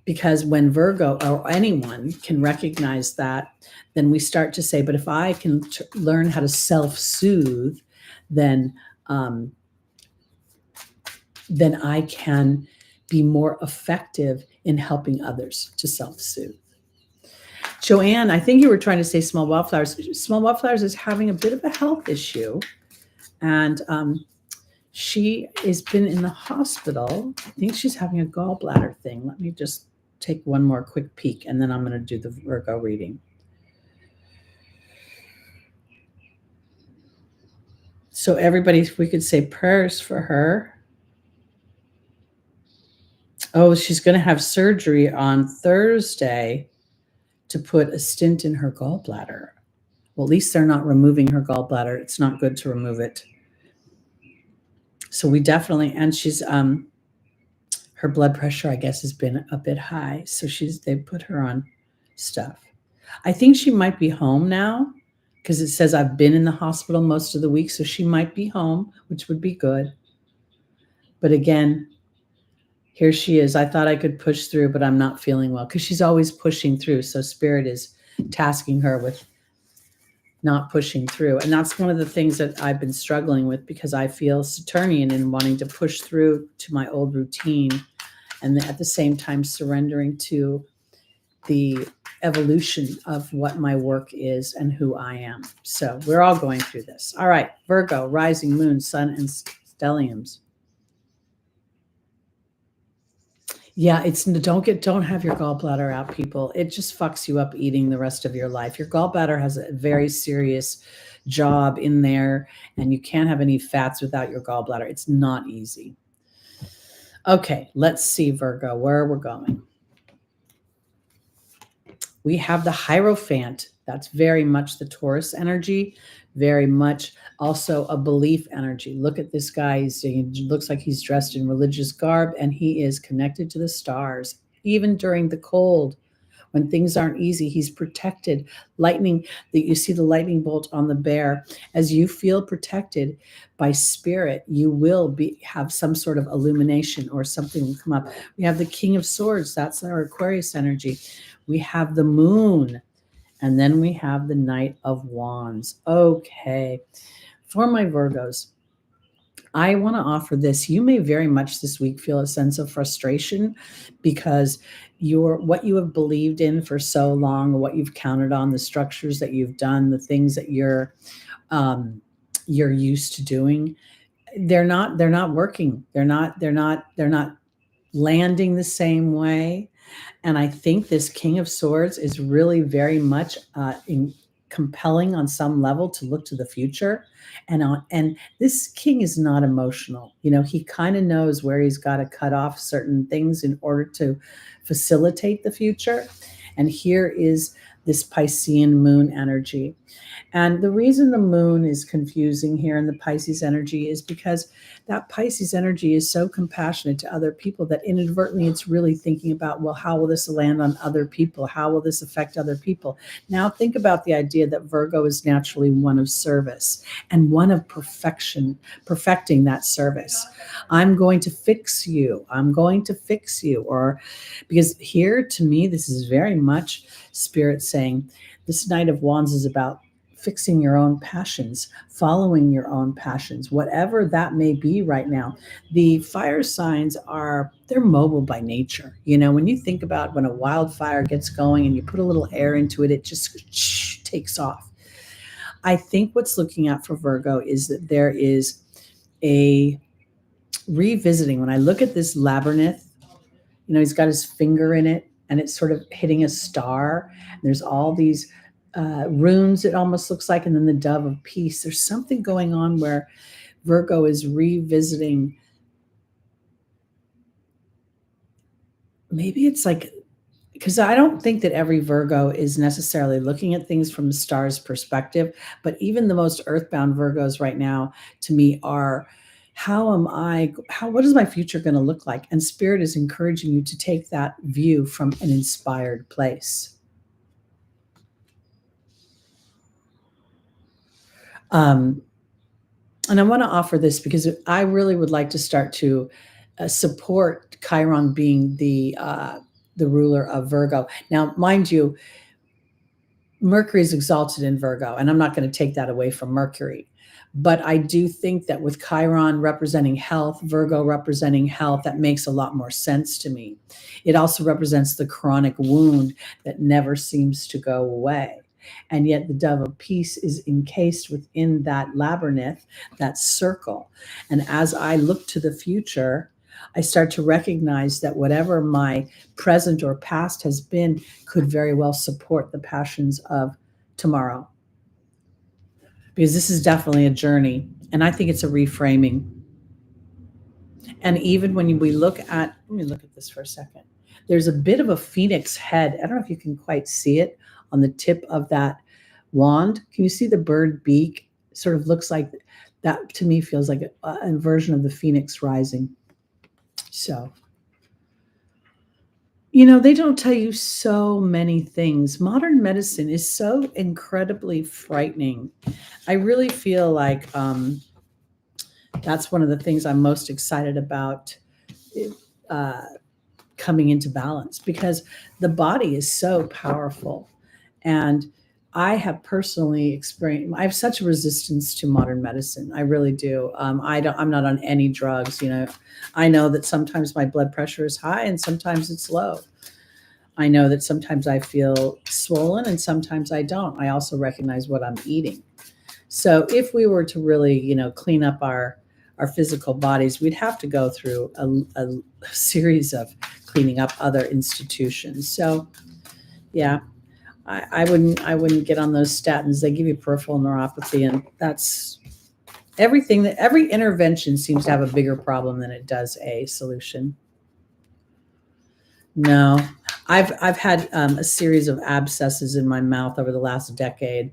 S1: because when Virgo or anyone can recognize that, then we start to say, but if I can learn how to self-soothe, then I can be more effective in helping others to self-soothe. Joanne, I think you were trying to say Small Wildflowers. Small Wildflowers is having a bit of a health issue, and she has been in the hospital. I think she's having a gallbladder thing. Let me just take one more quick peek, and then I'm going to do the Virgo reading. So everybody, if we could say prayers for her. Oh, she's going to have surgery on Thursday to put a stent in her gallbladder. Well, at least they're not removing her gallbladder. It's not good to remove it. So we definitely, and she's her blood pressure, I guess, has been a bit high. So they put her on stuff. I think she might be home now because it says I've been in the hospital most of the week. So she might be home, which would be good. But again, here she is. I thought I could push through, but I'm not feeling well because she's always pushing through. So Spirit is tasking her with not pushing through. And that's one of the things that I've been struggling with because I feel Saturnian in wanting to push through to my old routine and at the same time surrendering to the evolution of what my work is and who I am. So we're all going through this. All right, Virgo, rising moon, sun, and stelliums. Yeah, don't have your gallbladder out, people. It just fucks you up eating the rest of your life. Your gallbladder has a very serious job in there, and you can't have any fats without your gallbladder. It's not easy. Okay, let's see, Virgo, where we're going. We have the Hierophant. That's very much the Taurus energy, very much also a belief energy. Look at this guy. He looks like he's dressed in religious garb, and he is connected to the stars. Even during the cold, when things aren't easy, he's protected. Lightning, that you see the lightning bolt on the bear. As you feel protected by spirit, you will have some sort of illumination or something will come up. We have the King of Swords. That's our Aquarius energy. We have the moon, and then we have the Knight of Wands. Okay, for my Virgos, I want to offer this. You may very much this week feel a sense of frustration because what you have believed in for so long, what you've counted on, the structures that you've done, the things that you're used to doing, they're not working. They're not landing the same way. And I think this King of Swords is really very much compelling on some level to look to the future. And this king is not emotional. You know, he kind of knows where he's got to cut off certain things in order to facilitate the future. And here is this Piscean moon energy. And the reason the moon is confusing here in the Pisces energy is because that Pisces energy is so compassionate to other people that inadvertently it's really thinking about, well, how will this land on other people? How will this affect other people? Now think about the idea that Virgo is naturally one of service and one of perfecting that service. I'm going to fix you. I'm going to fix you. Or because here to me, this is very much Spirit saying this Knight of Wands is about fixing your own passions, following your own passions, whatever that may be right now. The fire signs they're mobile by nature. You know, when you think about when a wildfire gets going and you put a little air into it, it just takes off. I think what's looking at for Virgo is that there is a revisiting. When I look at this labyrinth, you know, he's got his finger in it and it's sort of hitting a star. There's all these runes, it almost looks like, and then the dove of peace. There's something going on where Virgo is revisiting. Maybe it's like, because I don't think that every Virgo is necessarily looking at things from a star's perspective, but even the most earthbound Virgos right now to me are, what is my future going to look like? And Spirit is encouraging you to take that view from an inspired place. And I want to offer this because I really would like to start to support Chiron being the ruler of Virgo. Now, mind you, Mercury is exalted in Virgo, and I'm not going to take that away from Mercury. But I do think that with Chiron representing health, Virgo representing health, that makes a lot more sense to me. It also represents the chronic wound that never seems to go away. And yet the dove of peace is encased within that labyrinth, that circle. And as I look to the future, I start to recognize that whatever my present or past has been could very well support the passions of tomorrow. Because this is definitely a journey, and I think it's a reframing. And even when we look at, let me look at this for a second. There's a bit of a phoenix head. I don't know if you can quite see it on the tip of that wand. Can you see the bird beak? Sort of looks like that. To me feels like a version of the phoenix rising. So, they don't tell you so many things. Modern medicine is so incredibly frightening. I really feel like that's one of the things I'm most excited about uh, coming into balance, because the body is so powerful. And I have personally experienced, I have such a resistance to modern medicine. I really do. I'm not on any drugs. I know that sometimes my blood pressure is high and sometimes it's low. I know that sometimes I feel swollen and sometimes I don't. I also recognize what I'm eating. So if we were to really, clean up our physical bodies, we'd have to go through a series of cleaning up other institutions. So yeah, I wouldn't get on those statins. They give you peripheral neuropathy, and that's everything. That every intervention seems to have a bigger problem than it does a solution. No, I've had a series of abscesses in my mouth over the last decade,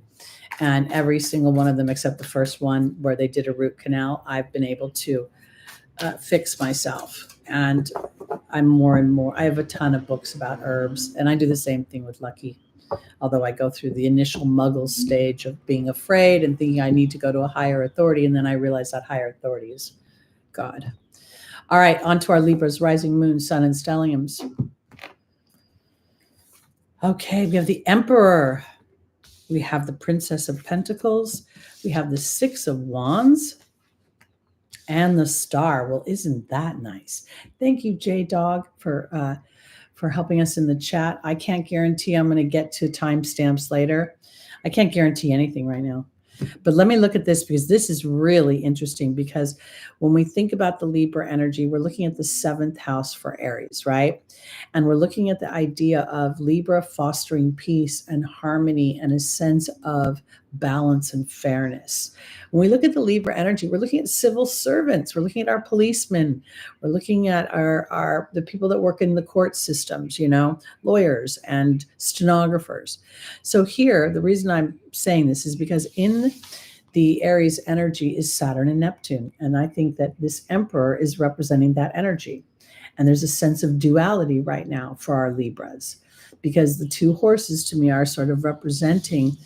S1: and every single one of them, except the first one where they did a root canal, I've been able to fix myself. And I'm more and more. I have a ton of books about herbs, and I do the same thing with Lucky. Although I go through the initial muggle stage of being afraid and thinking I need to go to a higher authority, and then I realize that higher authority is God. All right, on to our Libras, rising moon, sun, and stelliums. Okay, we have the Emperor. We have the Princess of Pentacles. We have the Six of Wands and the Star. Well, isn't that nice? Thank you, J-Dog, for helping us in the chat. I can't guarantee I'm going to get to timestamps later. I can't guarantee anything right now. But let me look at this, because this is really interesting, because when we think about the Libra energy, we're looking at the 7th house for Aries, right? And we're looking at the idea of Libra fostering peace and harmony and a sense of balance and fairness. When we look at the Libra energy, we're looking at civil servants, we're looking at our policemen, we're looking at the people that work in the court systems, lawyers and stenographers. So here, the reason I'm saying this is because in the Aries energy is Saturn and Neptune. And I think that this Emperor is representing that energy. And there's a sense of duality right now for our Libras, because the two horses to me are sort of representing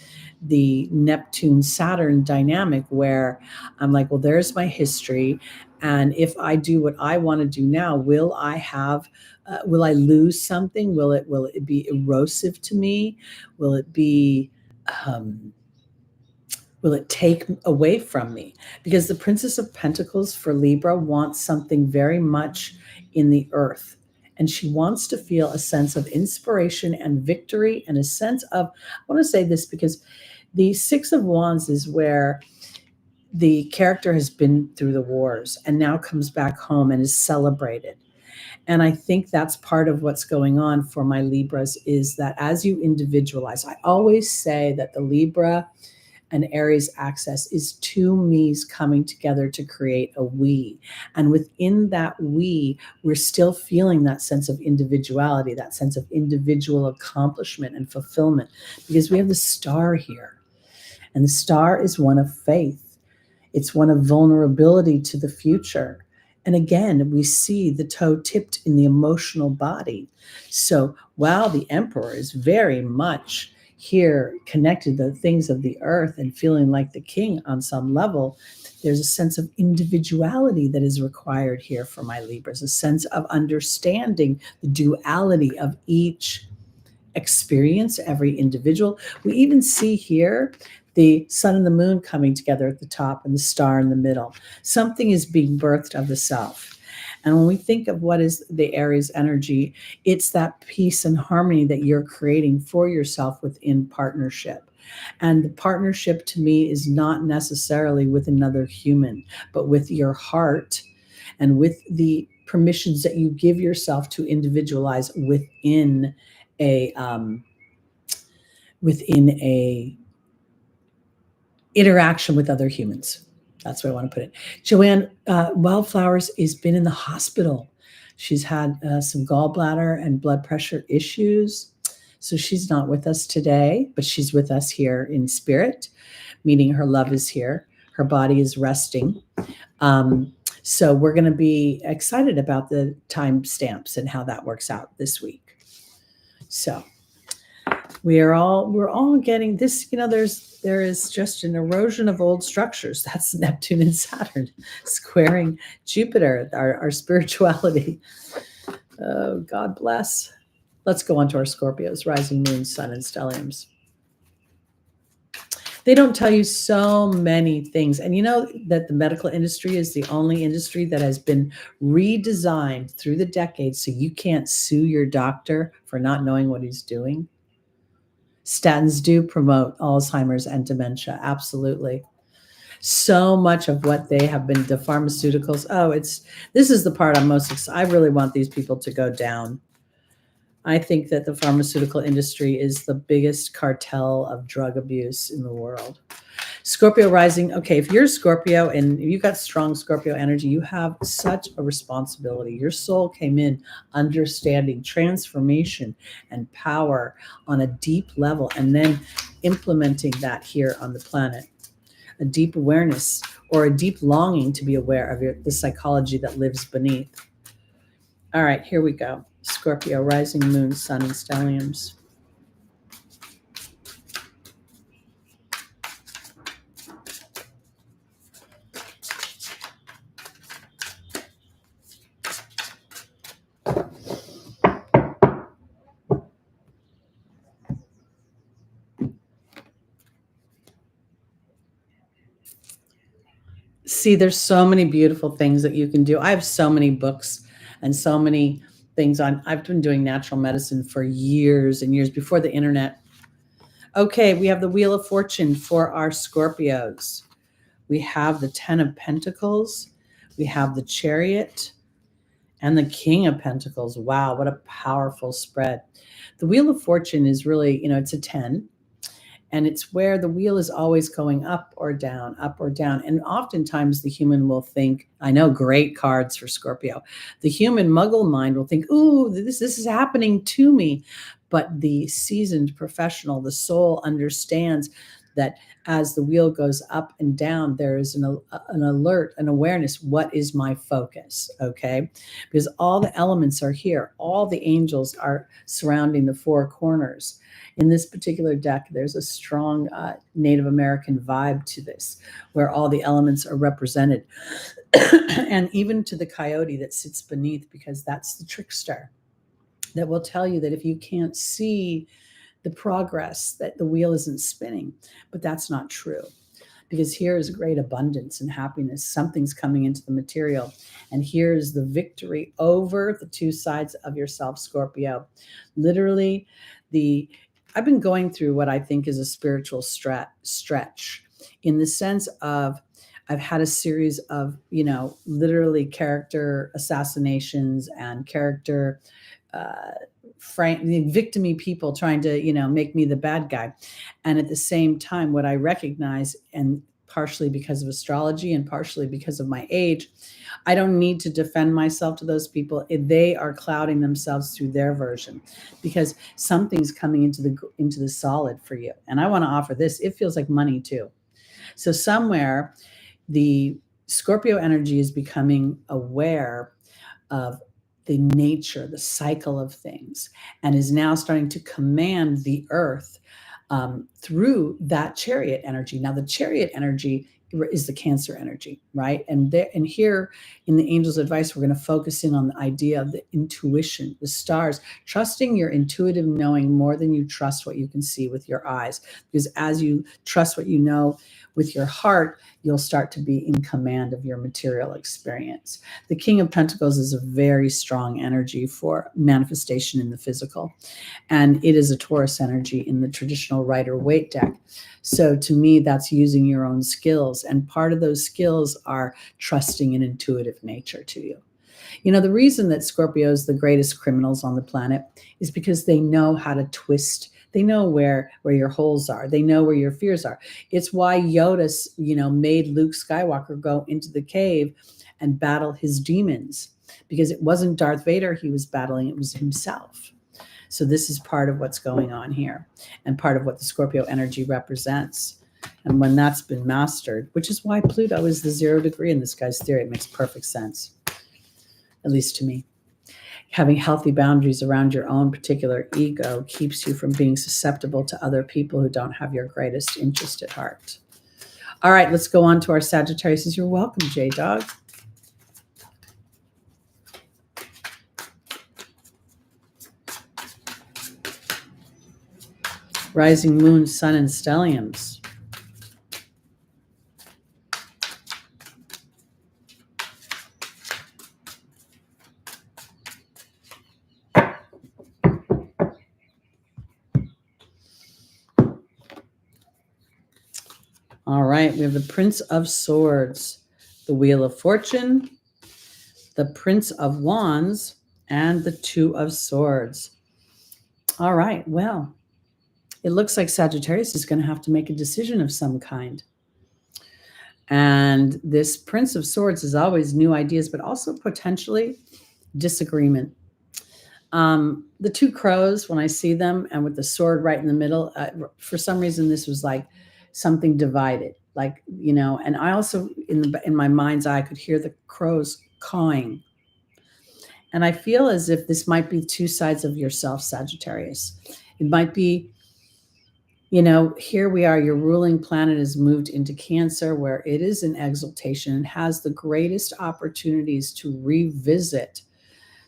S1: the Neptune-Saturn dynamic, where I'm like, well, there's my history. And if I do what I want to do now, will I lose something? Will it be erosive to me? Will it be, will it take away from me? Because the Princess of Pentacles for Libra wants something very much in the earth. And she wants to feel a sense of inspiration and victory, and a sense of, I want to say this because the Six of Wands is where the character has been through the wars and now comes back home and is celebrated. And I think that's part of what's going on for my Libras, is that as you individualize, I always say that the Libra and Aries axis is two me's coming together to create a we. And within that we, we're still feeling that sense of individuality, that sense of individual accomplishment and fulfillment, because we have the Star here. And the Star is one of faith. It's one of vulnerability to the future. And again, we see the toe tipped in the emotional body. So while the Emperor is very much here connected to the things of the earth and feeling like the king on some level, there's a sense of individuality that is required here for my Libras, a sense of understanding the duality of each experience, every individual. We even see here the sun and the moon coming together at the top and the star in the middle. Something is being birthed of the self. And when we think of what is the Aries energy, it's that peace and harmony that you're creating for yourself within partnership. And the partnership to me is not necessarily with another human, but with your heart and with the permissions that you give yourself to individualize within a interaction with other humans. That's where I want to put it. Joanne Wildflowers has been in the hospital. She's had some gallbladder and blood pressure issues. So she's not with us today, but she's with us here in spirit, meaning her love is here. Her body is resting. So we're going to be excited about the time stamps and how that works out this week. So we're all getting this, there is just an erosion of old structures. That's Neptune and Saturn squaring Jupiter, our spirituality. Oh, God bless. Let's go on to our Scorpios, rising moon, sun, and stelliums. They don't tell you so many things. And you know that the medical industry is the only industry that has been redesigned through the decades so you can't sue your doctor for not knowing what he's doing. Statins do promote Alzheimer's and dementia, absolutely. So much of what they have been, the pharmaceuticals, this is the part I'm most excited. I really want these people to go down. I think that the pharmaceutical industry is the biggest cartel of drug abuse in the world. Scorpio rising. Okay, if you're Scorpio and you've got strong Scorpio energy, you have such a responsibility. Your soul came in understanding transformation and power on a deep level and then implementing that here on the planet. A deep awareness or a deep longing to be aware of the psychology that lives beneath. All right, here we go. Scorpio, rising moon, sun, and stelliums. See, there's so many beautiful things that you can do. I have so many books and so many things on. I've been doing natural medicine for years and years before the internet. Okay, we have the Wheel of Fortune for our Scorpios. We have the 10 of Pentacles. We have the Chariot and the King of Pentacles. Wow, what a powerful spread. The Wheel of Fortune is really, it's a 10. And it's where the wheel is always going up or down, up or down. And oftentimes the human will think, I know, great cards for Scorpio. The human muggle mind will think, ooh, this is happening to me. But the seasoned professional, the soul understands that as the wheel goes up and down, there is an alert, an awareness. What is my focus? Okay. Because all the elements are here. All the angels are surrounding the four corners. In this particular deck, there's a strong Native American vibe to this, where all the elements are represented. And even to the coyote that sits beneath, because that's the trickster that will tell you that if you can't see the progress, that the wheel isn't spinning. But that's not true, because here is great abundance and happiness. Something's coming into the material. And here's the victory over the two sides of yourself, Scorpio. Literally, I've been going through what I think is a spiritual stretch in the sense of I've had a series of, literally character assassinations and character victim-y people trying to, make me the bad guy. And at the same time, what I recognize, and partially because of astrology and partially because of my age, I don't need to defend myself to those people. They are clouding themselves through their version, because something's coming into the solid for you. And I want to offer this. It feels like money too. So somewhere the Scorpio energy is becoming aware of the nature, the cycle of things, and is now starting to command the earth through that Chariot energy. Now, the Chariot energy is the Cancer energy, right? And here in the Angel's Advice, we're going to focus in on the idea of the intuition, the stars, trusting your intuitive knowing more than you trust what you can see with your eyes. Because as you trust what you know with your heart, you'll start to be in command of your material experience. The King of Pentacles is a very strong energy for manifestation in the physical. And it is a Taurus energy in the traditional Rider-Waite deck. So to me, that's using your own skills. And part of those skills are trusting an intuitive nature to you. The reason that Scorpio is the greatest criminals on the planet is because they know how to twist They know where your holes are. They know where your fears are. It's why Yoda, made Luke Skywalker go into the cave and battle his demons, because it wasn't Darth Vader he was battling, it was himself. So this is part of what's going on here and part of what the Scorpio energy represents. And when that's been mastered, which is why Pluto is the 0 degree in this guy's theory, it makes perfect sense, at least to me. Having healthy boundaries around your own particular ego keeps you from being susceptible to other people who don't have your greatest interest at heart. All right, let's go on to our Sagittarius. You're welcome, J-Dog. Rising moon, sun, and stelliums. All right, we have the Prince of Swords, the Wheel of Fortune, the Prince of Wands, and the Two of Swords. All right, well, it looks like Sagittarius is going to have to make a decision of some kind. And this Prince of Swords is always new ideas, but also potentially disagreement. The two crows, when I see them, and with the sword right in the middle, for some reason, this was like something divided, like, and I also, in my mind's eye, I could hear the crows cawing. And I feel as if this might be two sides of yourself, Sagittarius. It might be, here we are, your ruling planet is moved into Cancer, where it is in exaltation and has the greatest opportunities to revisit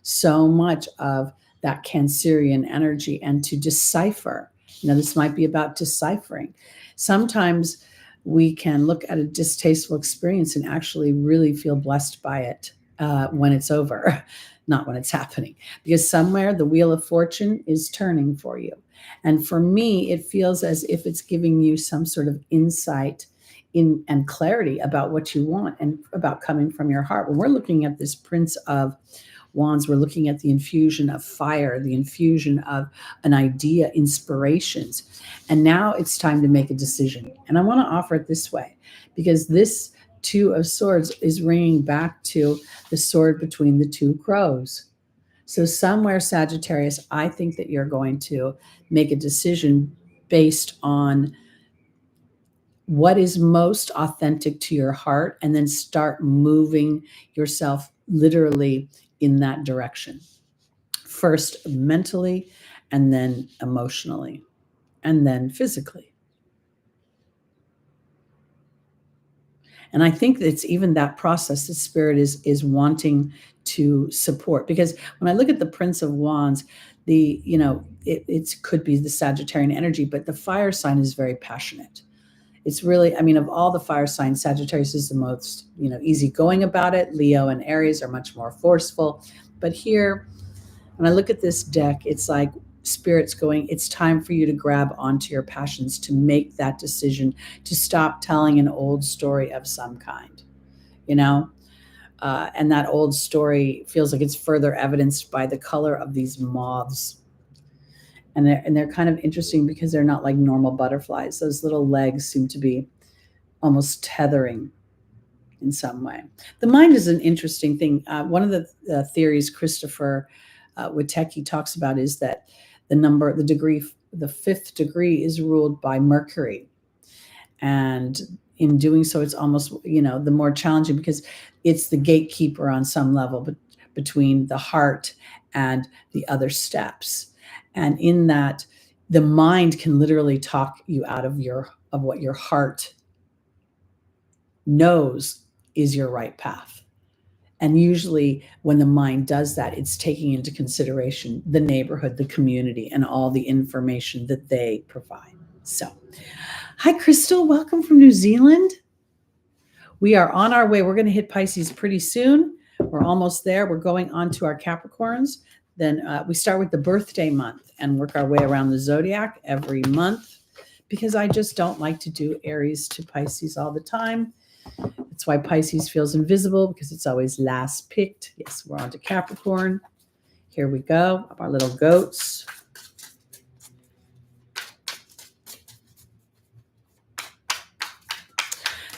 S1: so much of that Cancerian energy and to decipher. This might be about deciphering. Sometimes we can look at a distasteful experience and actually really feel blessed by it when it's over, not when it's happening. Because somewhere the Wheel of Fortune is turning for you. And for me, it feels as if it's giving you some sort of insight and clarity about what you want and about coming from your heart. When we're looking at this Prince of Wands, we're looking at the infusion of fire, the infusion of an idea, inspirations. And now it's time to make a decision. And I want to offer it this way, because this Two of Swords is ringing back to the sword between the two crows. So somewhere, Sagittarius, I think that you're going to make a decision based on what is most authentic to your heart, and then start moving yourself literally in that direction. First mentally, and then emotionally, and then physically. And I think it's even that process that Spirit is wanting to support. Because when I look at the Prince of Wands, it could be the Sagittarian energy, but the fire sign is very passionate. It's really, of all the fire signs, Sagittarius is the most, easygoing about it. Leo and Aries are much more forceful. But here, when I look at this deck, it's like Spirit's going, it's time for you to grab onto your passions, to make that decision, to stop telling an old story of some kind, and that old story feels like it's further evidenced by the color of these moths. And they're kind of interesting because they're not like normal butterflies. Those little legs seem to be almost tethering in some way. The mind is an interesting thing. One of the theories Christopher Witecki talks about is that the fifth degree is ruled by Mercury. And in doing so, it's almost, the more challenging, because it's the gatekeeper on some level, but between the heart and the other steps. And in that, the mind can literally talk you out of what your heart knows is your right path. And usually when the mind does that, it's taking into consideration the neighborhood, the community, and all the information that they provide. So, hi, Crystal. Welcome from New Zealand. We are on our way. We're going to hit Pisces pretty soon. We're almost there. We're going on to our Capricorns. Then we start with the birthday month and work our way around the Zodiac every month, because I just don't like to do Aries to Pisces all the time. That's why Pisces feels invisible, because it's always last picked. Yes, we're on to Capricorn. Here we go, our little goats.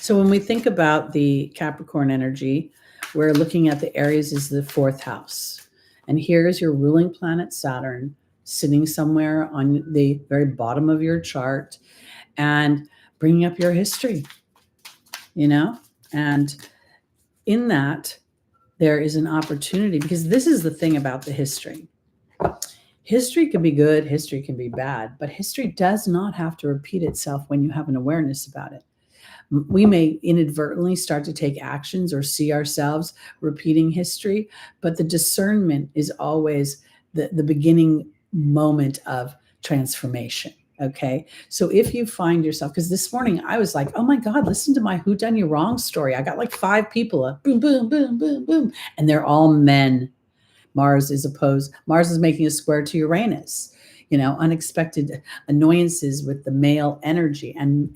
S1: So when we think about the Capricorn energy, we're looking at the Aries is the fourth house. And here's your ruling planet Saturn sitting somewhere on the very bottom of your chart and bringing up your history, you know? And in that, there is an opportunity, because this is the thing about the history. History can be good, history can be bad, but history does not have to repeat itself when you have an awareness about it. We may inadvertently start to take actions or see ourselves repeating history, but the discernment is always the beginning moment of transformation. Okay. So if you find yourself, because this morning I was like, oh my God, listen to my Who Done You Wrong story. I got like 5 people, boom, boom, boom, boom, boom. And they're all men. Mars is making a square to Uranus, unexpected annoyances with the male energy and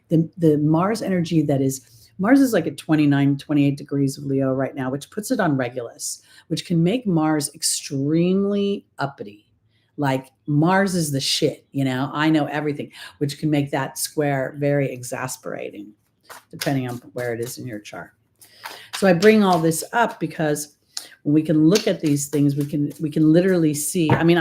S1: the Mars energy Mars is like at 29, 28 degrees of Leo right now, which puts it on Regulus, which can make Mars extremely uppity. Like Mars is the shit, I know everything, which can make that square very exasperating, depending on where it is in your chart. So I bring all this up because when we can look at these things, we can literally see. I mean,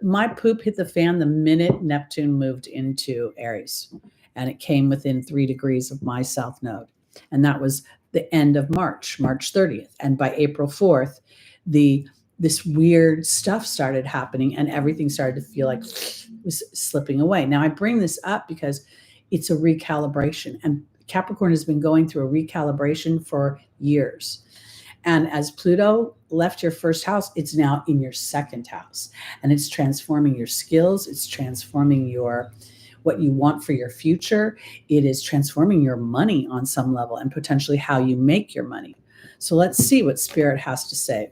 S1: my poop hit the fan the minute Neptune moved into Aries, and it came within 3 degrees of my south node, and that was the end of March 30th. And by April 4th, this weird stuff started happening, and everything started to feel like it was slipping away. Now I bring this up because it's a recalibration, and Capricorn has been going through a recalibration for years. And as Pluto left your first house, it's now in your second house, and it's transforming your skills. It's transforming what you want for your future. It is transforming your money on some level and potentially how you make your money. So let's see what Spirit has to say.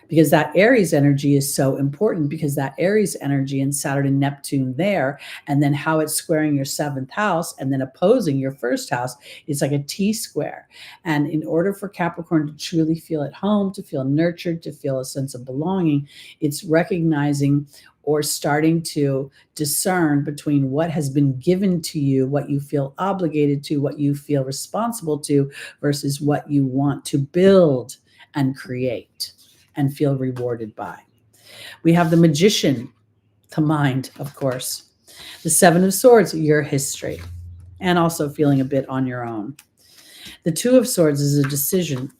S1: Because that Aries energy is so important, because that Aries energy and Saturn and Neptune there, and then how it's squaring your 7th house and then opposing your first house, it's like a T square. And in order for Capricorn to truly feel at home, to feel nurtured, to feel a sense of belonging, it's recognizing or starting to discern between what has been given to you, what you feel obligated to, what you feel responsible to, versus what you want to build and create and feel rewarded by. We have the Magician, the mind, of course. The 7 of Swords, your history, and also feeling a bit on your own. The 2 of Swords is a decision,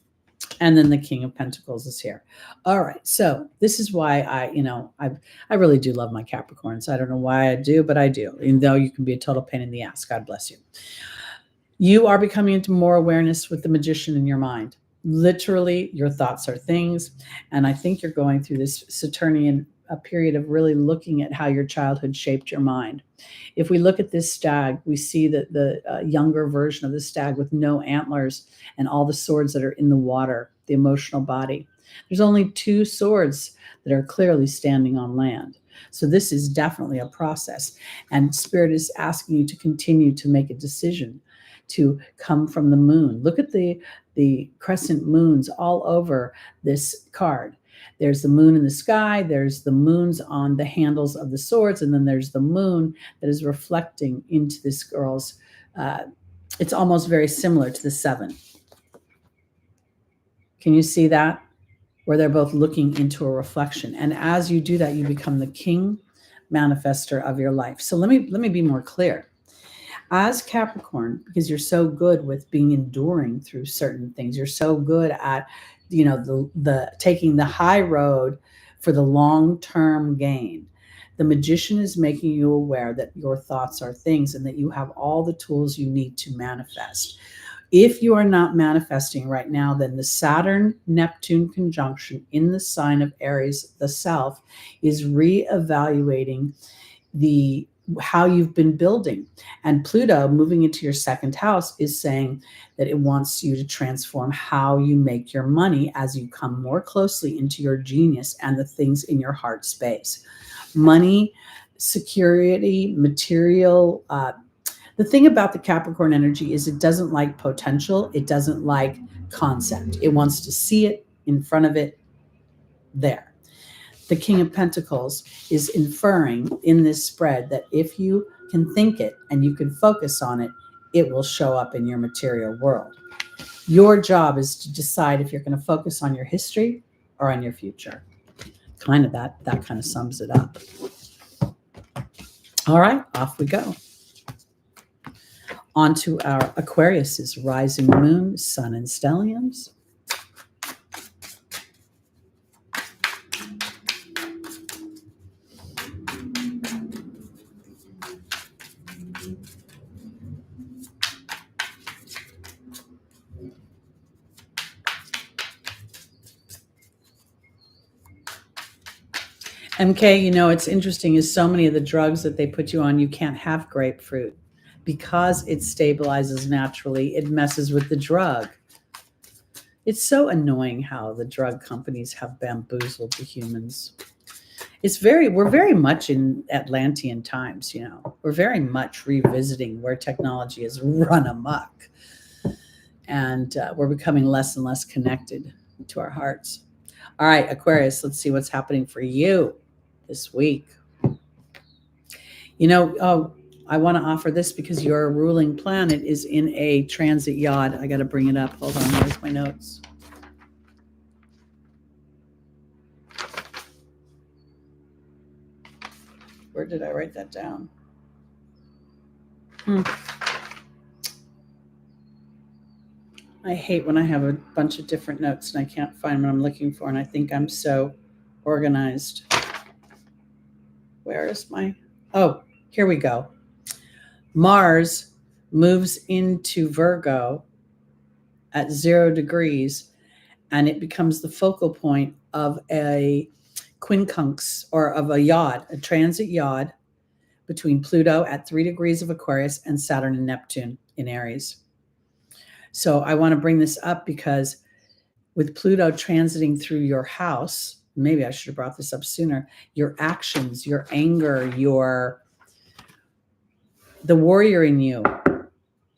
S1: and then the King of Pentacles is here. All right, so this is why I really do love my Capricorns. I don't know why I do, but I do, even though you can be a total pain in the ass. God bless you. You are becoming into more awareness with the Magician in your mind. Literally, your thoughts are things. And I think you're going through this Saturnian period of really looking at how your childhood shaped your mind. If we look at this stag, we see that the younger version of the stag with no antlers and all the swords that are in the water, the emotional body. There's only 2 swords that are clearly standing on land. So this is definitely a process. And Spirit is asking you to continue to make a decision to come from the moon. Look at the crescent moons all over this card. There's the moon in the sky, there's the moons on the handles of the swords, and then there's the moon that is reflecting into this girl's, it's almost very similar to the 7. Can you see that? Where they're both looking into a reflection. And as you do that, you become the king manifester of your life. So let me be more clear. As Capricorn, because you're so good with being enduring through certain things, you're so good at, the taking the high road for the long-term gain. The Magician is making you aware that your thoughts are things and that you have all the tools you need to manifest. If you are not manifesting right now, then the Saturn-Neptune conjunction in the sign of Aries, the self, is reevaluating how you've been building. And Pluto moving into your 2nd house is saying that it wants you to transform how you make your money as you come more closely into your genius and the things in your heart space. Money, security, material. The thing about the Capricorn energy is it doesn't like potential. It doesn't like concept. It wants to see it in front of it there. The King of Pentacles is inferring in this spread that if you can think it and you can focus on it, it will show up in your material world. Your job is to decide if you're going to focus on your history or on your future. Kind of that kind of sums it up. All right, off we go. On to our Aquarius's rising moon, sun, and stelliums. MK, you know, it's interesting is so many of the drugs that they put you on, you can't have grapefruit because it stabilizes naturally. It messes with the drug. It's so annoying how the drug companies have bamboozled the humans. We're very much in Atlantean times, you know. We're very much revisiting where technology has run amok. And we're becoming less and less connected to our hearts. All right, Aquarius, let's see what's happening for you this week. You know, I want to offer this because your ruling planet is in a transit yod. I got to bring it up. Hold on, where's my notes? Where did I write that down? I hate when I have a bunch of different notes and I can't find what I'm looking for, and I think I'm so organized. Where is my... Oh, here we go. Mars moves into Virgo at 0 degrees, and it becomes the focal point of a quincunx, or of a yod, a transit yod, between Pluto at 3 degrees of Aquarius and Saturn and Neptune in Aries. So I want to bring this up because with Pluto transiting through your house, maybe I should have brought this up sooner, your actions, your anger, the warrior in you,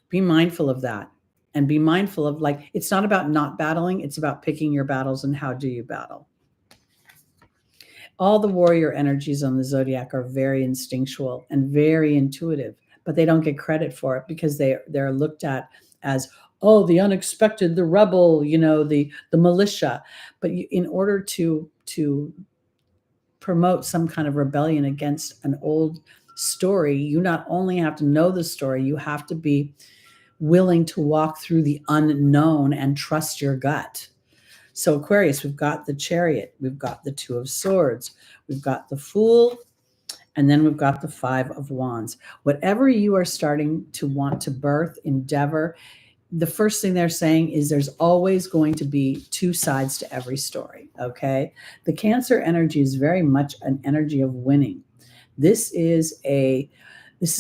S1: be mindful of that. And be mindful of, like, it's not about not battling, it's about picking your battles and how do you battle. All the warrior energies on the Zodiac are very instinctual and very intuitive, but they don't get credit for it because they're looked at as, oh, the unexpected, the rebel, you know, the militia. But in order to promote some kind of rebellion against an old story, you not only have to know the story, you have to be willing to walk through the unknown and trust your gut. So Aquarius, we've got the Chariot, we've got the 2 of Swords, we've got the Fool, and then we've got the 5 of Wands. Whatever you are starting to want to birth, endeavor, the first thing they're saying is there's always going to be 2 sides to every story, okay? The Cancer energy is very much an energy of winning. This is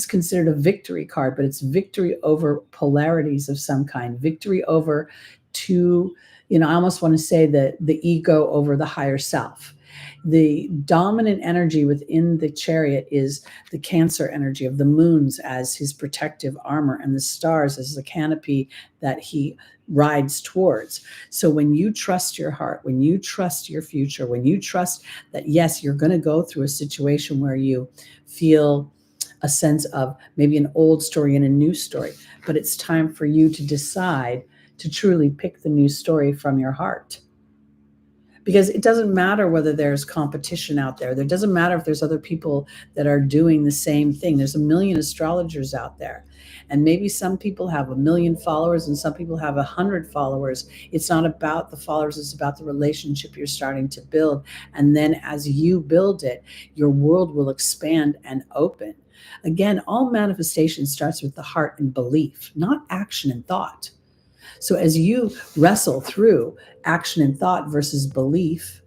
S1: considered a victory card, but it's victory over polarities of some kind, victory over I almost want to say the ego over the higher self. The dominant energy within the Chariot is the Cancer energy of the moons as his protective armor and the stars as the canopy that he rides towards. So when you trust your heart, when you trust your future, when you trust that, yes, you're going to go through a situation where you feel a sense of maybe an old story and a new story, but it's time for you to decide to truly pick the new story from your heart. Because it doesn't matter whether there's competition out there. It doesn't matter if there's other people that are doing the same thing. There's a million astrologers out there. And maybe some people have 1 million followers and some people have 100 followers. It's not about the followers. It's about the relationship you're starting to build. And then as you build it, your world will expand and open. Again, all manifestation starts with the heart and belief, not action and thought. So as you wrestle through action and thought versus belief,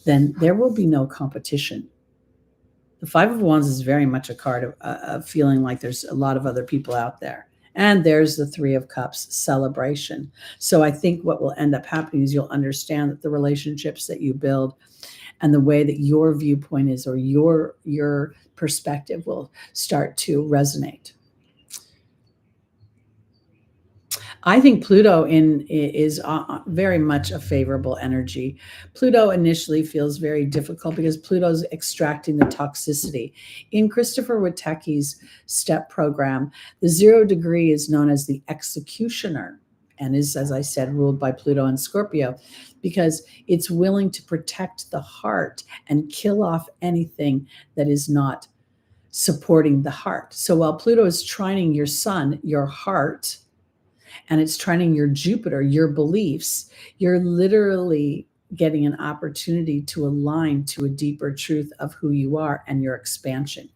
S1: then there will be no competition. The 5 of Wands is very much a card of feeling like there's a lot of other people out there. And there's the 3 of Cups, celebration. So I think what will end up happening is you'll understand that the relationships that you build and the way that your viewpoint is, or your perspective, will start to resonate. I think Pluto is very much a favorable energy. Pluto initially feels very difficult because Pluto's extracting the toxicity. In Christopher Witecki's STEP program, the 0 degree is known as the executioner and is, as I said, ruled by Pluto and Scorpio because it's willing to protect the heart and kill off anything that is not supporting the heart. So while Pluto is trining your sun, your heart, and it's trining your Jupiter, your beliefs, you're literally getting an opportunity to align to a deeper truth of who you are and your expansion.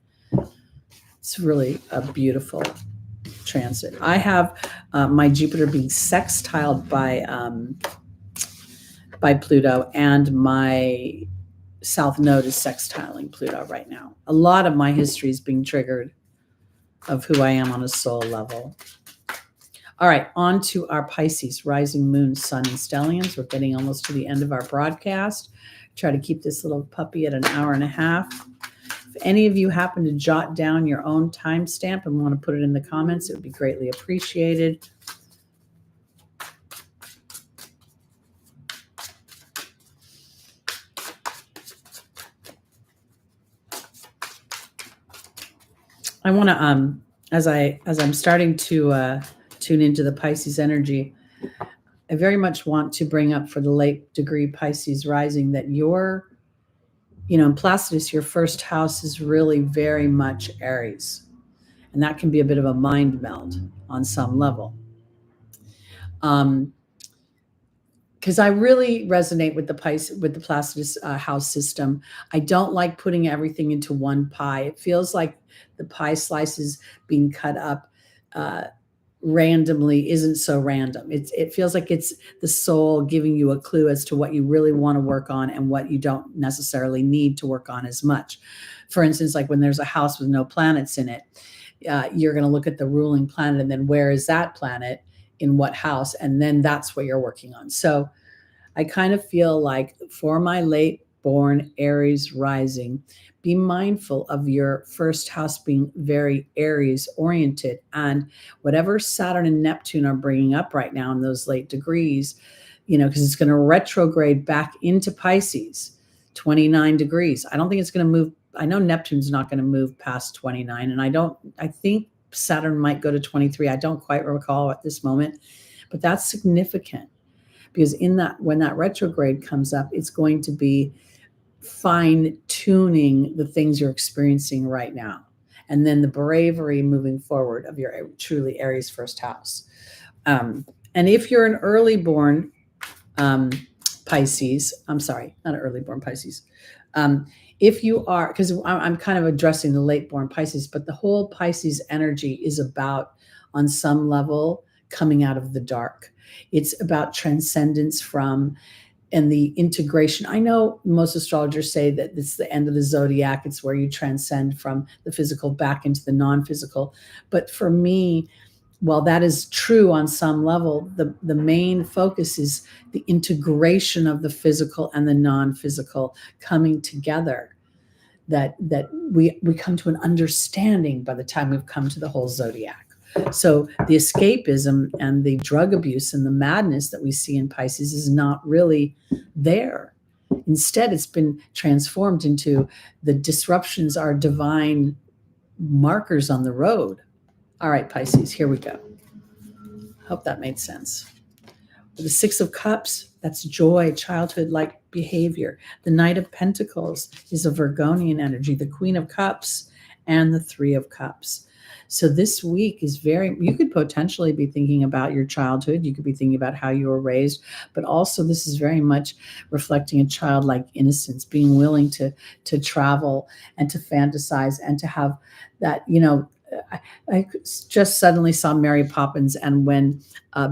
S1: It's really a beautiful transit. I have my Jupiter being sextiled by Pluto, and my South Node is sextiling Pluto right now. A lot of my history is being triggered of who I am on a soul level. All right, on to our Pisces, rising moon, sun, and stelliums. We're getting almost to the end of our broadcast. Try to keep this little puppy at an hour and a half. If any of you happen to jot down your own timestamp and want to put it in the comments, it would be greatly appreciated. I want to, as I'm starting to tune into the Pisces energy, I very much want to bring up for the late degree Pisces rising that your, in Placidus, your first house is really very much Aries. And that can be a bit of a mind meld on some level. Because I really resonate with the Placidus house system. I don't like putting everything into one pie. It feels like the pie slices being cut up randomly isn't so random. It feels like it's the soul giving you a clue as to what you really want to work on and what you don't necessarily need to work on as much. For instance, like when there's a house with no planets in it, you're going to look at the ruling planet and then where is that planet in what house, and then that's what you're working on. So I kind of feel like for my late born Aries rising, be mindful of your first house being very Aries oriented, and whatever Saturn and Neptune are bringing up right now in those late degrees, because it's going to retrograde back into Pisces, 29 degrees. I don't think it's going to move. I know Neptune's not going to move past 29, and I think Saturn might go to 23. I don't quite recall at this moment, but that's significant because when that retrograde comes up, it's going to be fine tuning the things you're experiencing right now. And then the bravery moving forward of your truly Aries first house. And if you're an early born Pisces, I'm sorry, not an early born Pisces. If you are, because I'm kind of addressing the late born Pisces, but the whole Pisces energy is about, on some level, coming out of the dark. It's about transcendence from and the integration. I know most astrologers say that it's the end of the zodiac. It's where you transcend from the physical back into the non-physical. But for me, while that is true on some level, the main focus is the integration of the physical and the non-physical coming together, that we come to an understanding by the time we've come to the whole zodiac. So the escapism and the drug abuse and the madness that we see in Pisces is not really there. Instead, it's been transformed into the disruptions are divine markers on the road. All right, Pisces, here we go. Hope that made sense. The Six of Cups, that's joy, childhood-like behavior. The Knight of Pentacles is a Virgonian energy, the Queen of Cups, and the Three of Cups. So this week is you could potentially be thinking about your childhood. You could be thinking about how you were raised, but also this is very much reflecting a childlike innocence, being willing to travel and to fantasize and to have that, I just suddenly saw Mary Poppins, and when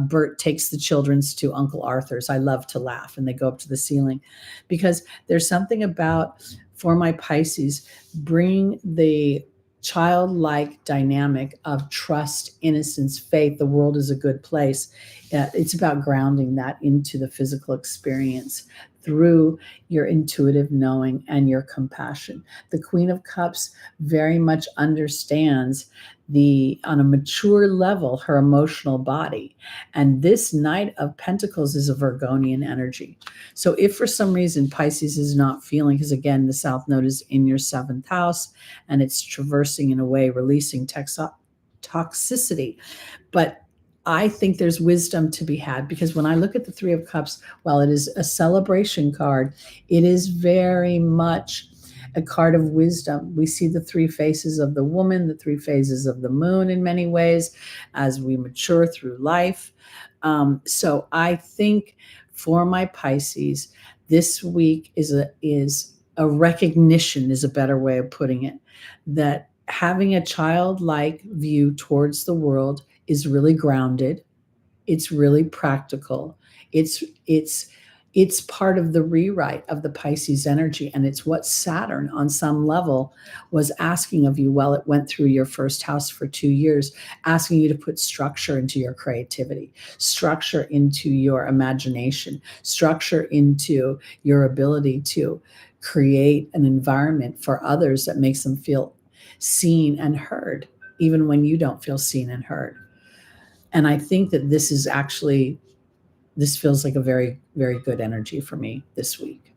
S1: Bert takes the children's to Uncle Arthur's, I love to laugh, and they go up to the ceiling, because there's something about, for my Pisces, bringing the childlike dynamic of trust, innocence, faith, the world is a good place. It's about grounding that into the physical experience through your intuitive knowing and your compassion. The Queen of Cups very much understands on a mature level, her emotional body. And this Knight of Pentacles is a Virgonian energy. So if for some reason Pisces is not feeling, because again, the South Node is in your 7th house and it's traversing in a way, releasing toxicity. But I think there's wisdom to be had, because when I look at the Three of Cups, while it is a celebration card, it is very much a card of wisdom. We see the 3 faces of the woman, the 3 phases of the moon in many ways as we mature through life. So I think for my Pisces, this week is a recognition, is a better way of putting it, that having a childlike view towards the world is really grounded. It's really practical. It's part of the rewrite of the Pisces energy. And it's what Saturn on some level was asking of you while it went through your first house for 2 years, asking you to put structure into your creativity, structure into your imagination, structure into your ability to create an environment for others that makes them feel seen and heard, even when you don't feel seen and heard. And I think that this feels like a very, very good energy for me this week.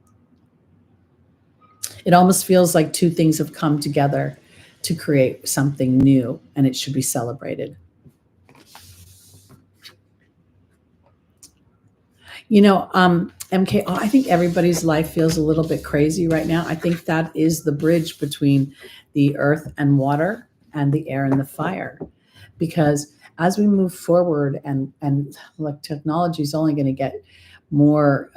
S1: It almost feels like 2 things have come together to create something new, and it should be celebrated. MK, I think everybody's life feels a little bit crazy right now. I think that is the bridge between the earth and water and the air and the fire, because as we move forward and like technology is only going to get more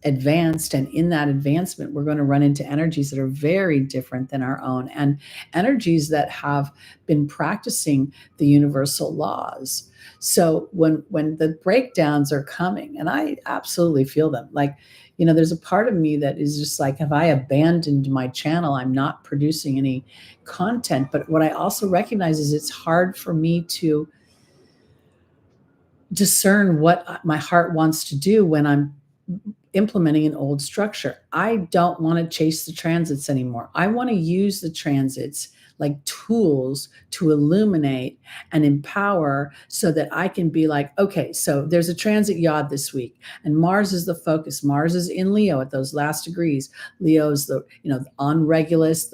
S1: advanced, and in that advancement we're going to run into energies that are very different than our own, and energies that have been practicing the universal laws. So when the breakdowns are coming, and I absolutely feel them, like, there's a part of me that is just like, have I abandoned my channel? I'm not producing any content. But what I also recognize is it's hard for me to discern what my heart wants to do when I'm implementing an old structure. I don't want to chase the transits anymore. I want to use the transits like tools to illuminate and empower, so that I can be like, okay, so there's a transit yod this week, and Mars is the focus. Mars is in Leo at those last degrees. Leo is the, on Regulus,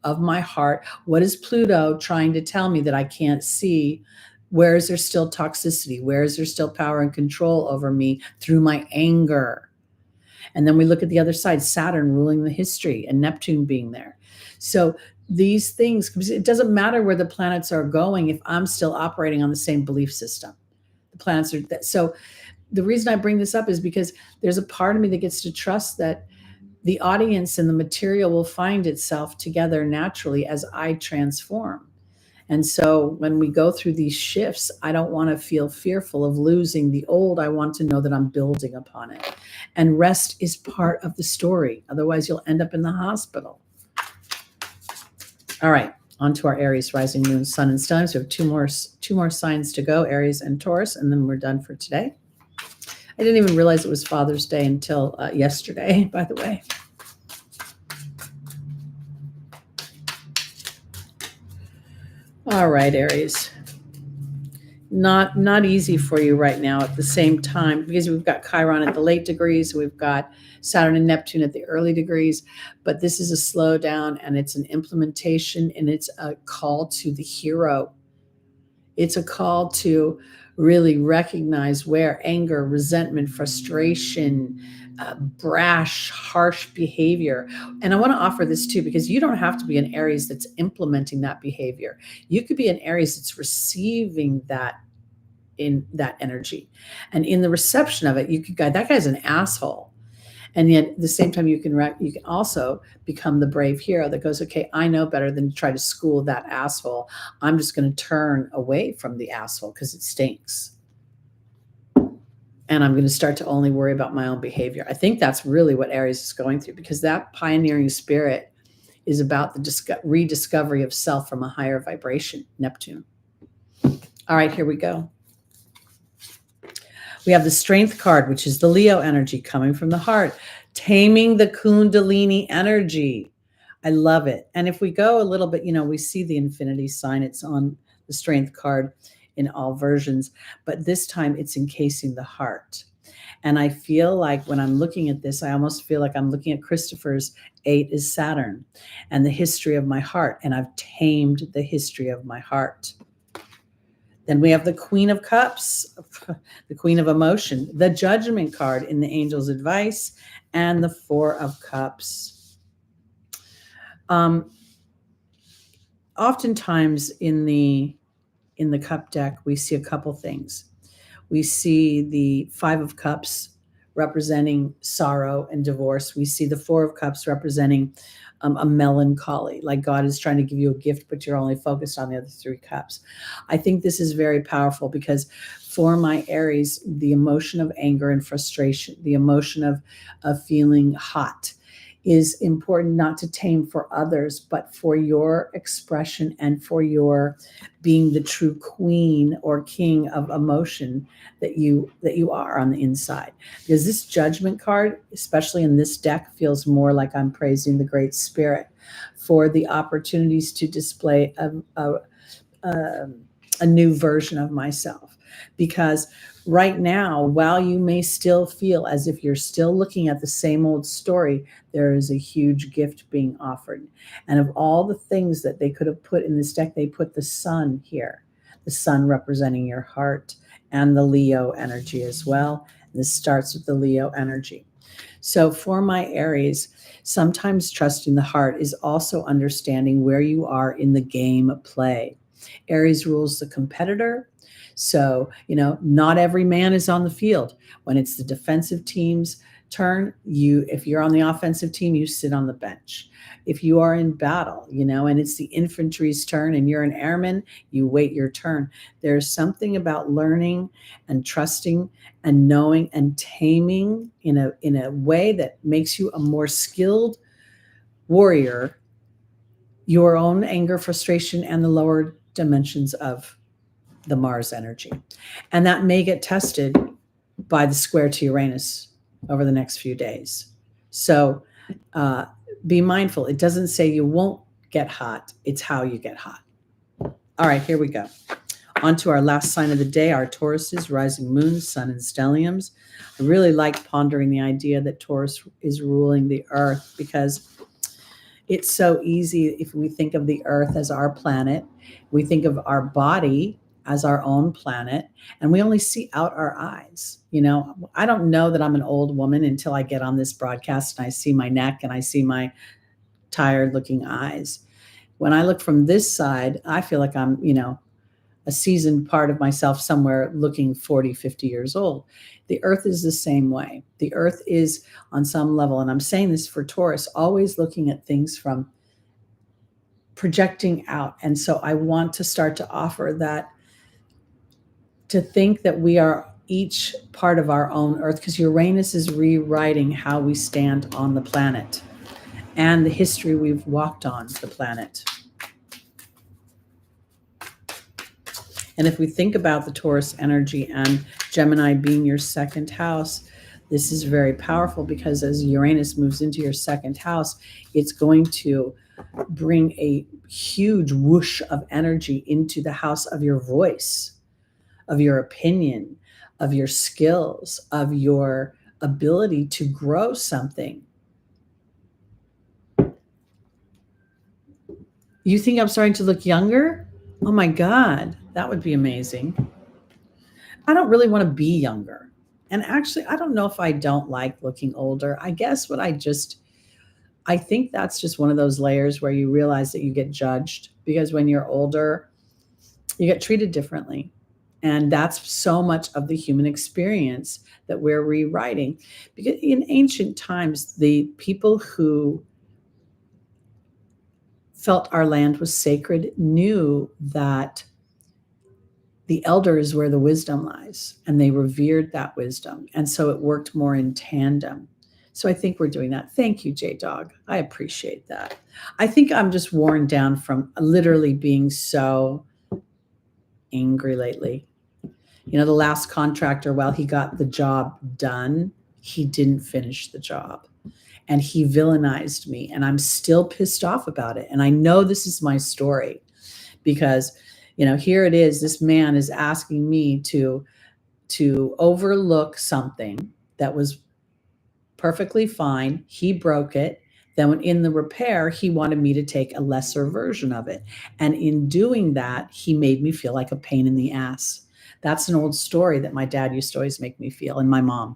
S1: of my heart. What is Pluto trying to tell me that I can't see? Where is there still toxicity? Where is there still power and control over me through my anger? And then we look at the other side, Saturn ruling the history and Neptune being there. So these things, because it doesn't matter where the planets are going if I'm still operating on the same belief system. The planets are so the reason I bring this up is because there's a part of me that gets to trust that the audience and the material will find itself together naturally as I transform. And so when we go through these shifts, I don't want to feel fearful of losing the old. I want to know that I'm building upon it. And rest is part of the story. Otherwise, you'll end up in the hospital. All right, on to our Aries, rising, moon, sun, and stellium. So we have two more signs to go, Aries and Taurus, and then we're done for today. I didn't even realize it was Father's Day until yesterday, by the way. All right, Aries. Not easy for you right now at the same time, because we've got Chiron at the late degrees, we've got Saturn and Neptune at the early degrees, but this is a slowdown, and it's an implementation, and it's a call to the hero. It's a call to really recognize where anger, resentment, frustration, brash, harsh behavior. And I want to offer this too, because you don't have to be an Aries that's implementing that behavior. You could be an Aries that's receiving that in that energy. And in the reception of it, you could go, that guy's an asshole. And yet at the same time, you can also become the brave hero that goes, okay, I know better than to try to school that asshole. I'm just going to turn away from the asshole because it stinks. And I'm going to start to only worry about my own behavior. I think that's really what Aries is going through, because that pioneering spirit is about the rediscovery of self from a higher vibration, Neptune. All right, here we go. We have the Strength card, which is the Leo energy coming from the heart, taming the Kundalini energy. I love it. And if we go a little bit, we see the infinity sign. It's on the strength card in all versions, but this time it's encasing the heart. And I feel like when I'm looking at this, I almost feel like I'm looking at Christopher's 8 is Saturn and the history of my heart. And I've tamed the history of my heart. Then we have the Queen of Cups, the Queen of Emotion, the Judgment card in the Angel's Advice, and the Four of Cups. Oftentimes in the cup deck, we see a couple things. We see the Five of Cups representing sorrow and divorce. We see the Four of Cups representing a melancholy, like God is trying to give you a gift, but you're only focused on the other three cups. I think this is very powerful because for my Aries, the emotion of anger and frustration, the emotion of feeling hot, is important not to tame for others, but for your expression and for your being the true queen or king of emotion that you are on the inside. Because this Judgment card, especially in this deck, feels more like I'm praising the Great Spirit for the opportunities to display a new version of myself. Because right now, while you may still feel as if you're still looking at the same old story, there is a huge gift being offered. And of all the things that they could have put in this deck, they put the sun here, the sun representing your heart and the Leo energy as well. This starts with the Leo energy. So for my Aries, sometimes trusting the heart is also understanding where you are in the game play. Aries rules the competitor. So, not every man is on the field. When it's the defensive team's turn, if you're on the offensive team, you sit on the bench. If you are in battle, and it's the infantry's turn and you're an airman, you wait your turn. There's something about learning and trusting and knowing and taming in a way that makes you a more skilled warrior, your own anger, frustration, and the lower dimensions of the Mars energy. And that may get tested by the square to Uranus over the next few days. So be mindful. It doesn't say you won't get hot. It's how you get hot. All right, here we go. On to our last sign of the day, our Tauruses, rising moons, sun, and stelliums. I really like pondering the idea that Taurus is ruling the earth because it's so easy if we think of the earth as our planet, we think of our body as our own planet, and we only see out our eyes. I don't know that I'm an old woman until I get on this broadcast and I see my neck and I see my tired looking eyes. When I look from this side, I feel like I'm, a seasoned part of myself somewhere looking 40, 50 years old. The earth is the same way. The earth is on some level, and I'm saying this for Taurus, always looking at things from projecting out. And so I want to start to offer that, to think that we are each part of our own earth, because Uranus is rewriting how we stand on the planet and the history we've walked on the planet. And if we think about the Taurus energy and Gemini being your second house, this is very powerful because as Uranus moves into your second house, it's going to bring a huge whoosh of energy into the house of your voice, of your opinion, of your skills, of your ability to grow something. You think I'm starting to look younger? Oh my God, that would be amazing. I don't really want to be younger. And actually, I don't know if I don't like looking older. I guess I think that's just one of those layers where you realize that you get judged because when you're older, you get treated differently. And that's so much of the human experience that we're rewriting. Because in ancient times, the people who felt our land was sacred knew that the elder is where the wisdom lies, and they revered that wisdom. And so it worked more in tandem. So I think we're doing that. Thank you, J-Dog. I appreciate that. I think I'm just worn down from literally being so angry lately. The last contractor, while he got the job done, he didn't finish the job. and he villainized me, and I'm still pissed off about it. And I know this is my story because, here it is. This man is asking me to overlook something that was perfectly fine. He broke it. Then when in the repair, he wanted me to take a lesser version of it. And in doing that, he made me feel like a pain in the ass. That's an old story that my dad used to always make me feel, and my mom.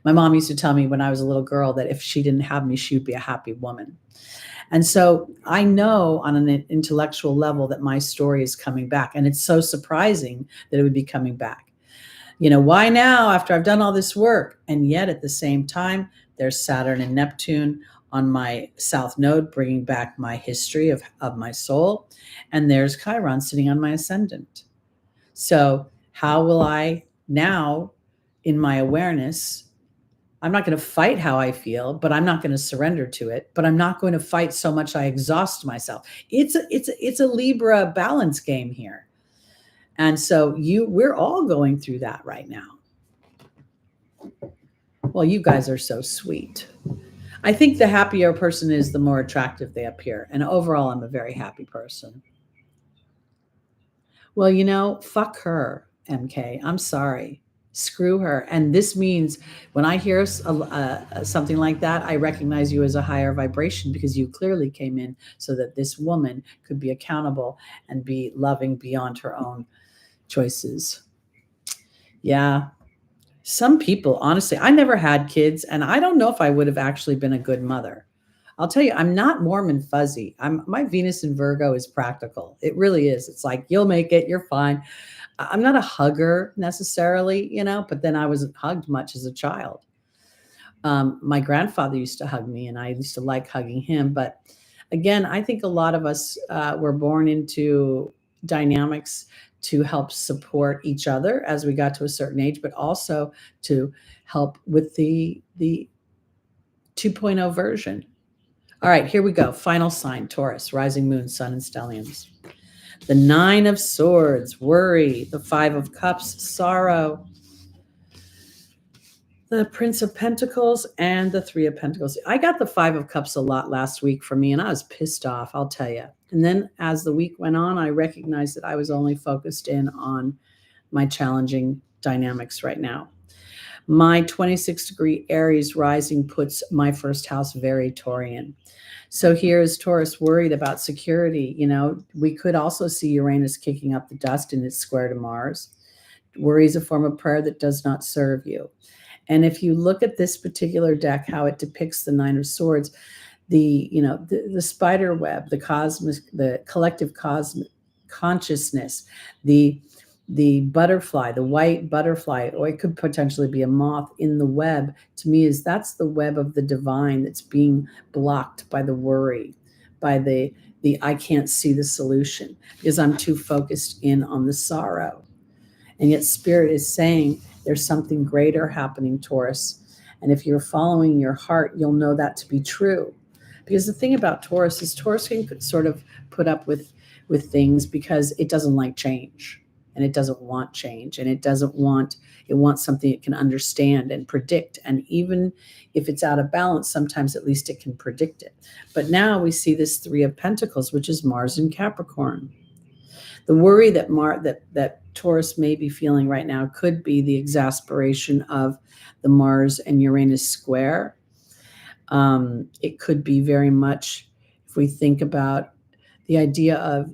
S1: My mom used to tell me when I was a little girl that if she didn't have me, she would be a happy woman. And so I know on an intellectual level that my story is coming back. And it's so surprising that it would be coming back. Why now after I've done all this work? And yet at the same time, there's Saturn and Neptune on my South Node, bringing back my history of my soul. And there's Chiron sitting on my ascendant. So how will I now, in my awareness, I'm not going to fight how I feel, but I'm not going to surrender to it. But I'm not going to fight so much I exhaust myself. It's a Libra balance game here. And so we're all going through that right now. Well, you guys are so sweet. I think the happier a person is, the more attractive they appear. And overall, I'm a very happy person. Well, fuck her, MK. I'm sorry. Screw her. And this means when I hear something like that, I recognize you as a higher vibration, because you clearly came in so that this woman could be accountable and be loving beyond her own choices. Yeah. Some people, honestly, I never had kids, and I don't know if I would have actually been a good mother. I'll tell you, I'm not warm and fuzzy. My Venus in Virgo is practical. It really is. It's like, you'll make it, you're fine. I'm not a hugger necessarily, but then I wasn't hugged much as a child. My grandfather used to hug me, and I used to like hugging him. But again, I think a lot of us were born into dynamics to help support each other as we got to a certain age, but also to help with the 2.0 version. All right, here we go. Final sign, Taurus, rising moon, sun, and stelliums. The 9 of Swords, worry. The 5 of Cups, sorrow. The Prince of Pentacles and the 3 of Pentacles. I got the 5 of Cups a lot last week for me, and I was pissed off, I'll tell you. And then as the week went on, I recognized that I was only focused in on my challenging dynamics right now. My 26-degree Aries rising puts my first house very Taurian. So here's Taurus worried about security. We could also see Uranus kicking up the dust in its square to Mars. Worry is a form of prayer that does not serve you. And if you look at this particular deck, how it depicts the 9 of Swords, the spider web, the collective cosmic consciousness, the butterfly, the white butterfly, or it could potentially be a moth in the web, to me that's the web of the divine that's being blocked by the worry, by the I can't see the solution because I'm too focused in on the sorrow. And yet Spirit is saying there's something greater happening, Taurus. And if you're following your heart, you'll know that to be true. Because the thing about Taurus is Taurus can sort of put up with things because it doesn't like change. And it doesn't want change, and it wants something it can understand and predict. And even if it's out of balance, sometimes at least it can predict it. But now we see this 3 of Pentacles, which is Mars in Capricorn. The worry that Taurus may be feeling right now could be the exasperation of the Mars and Uranus square. It could be very much, if we think about the idea of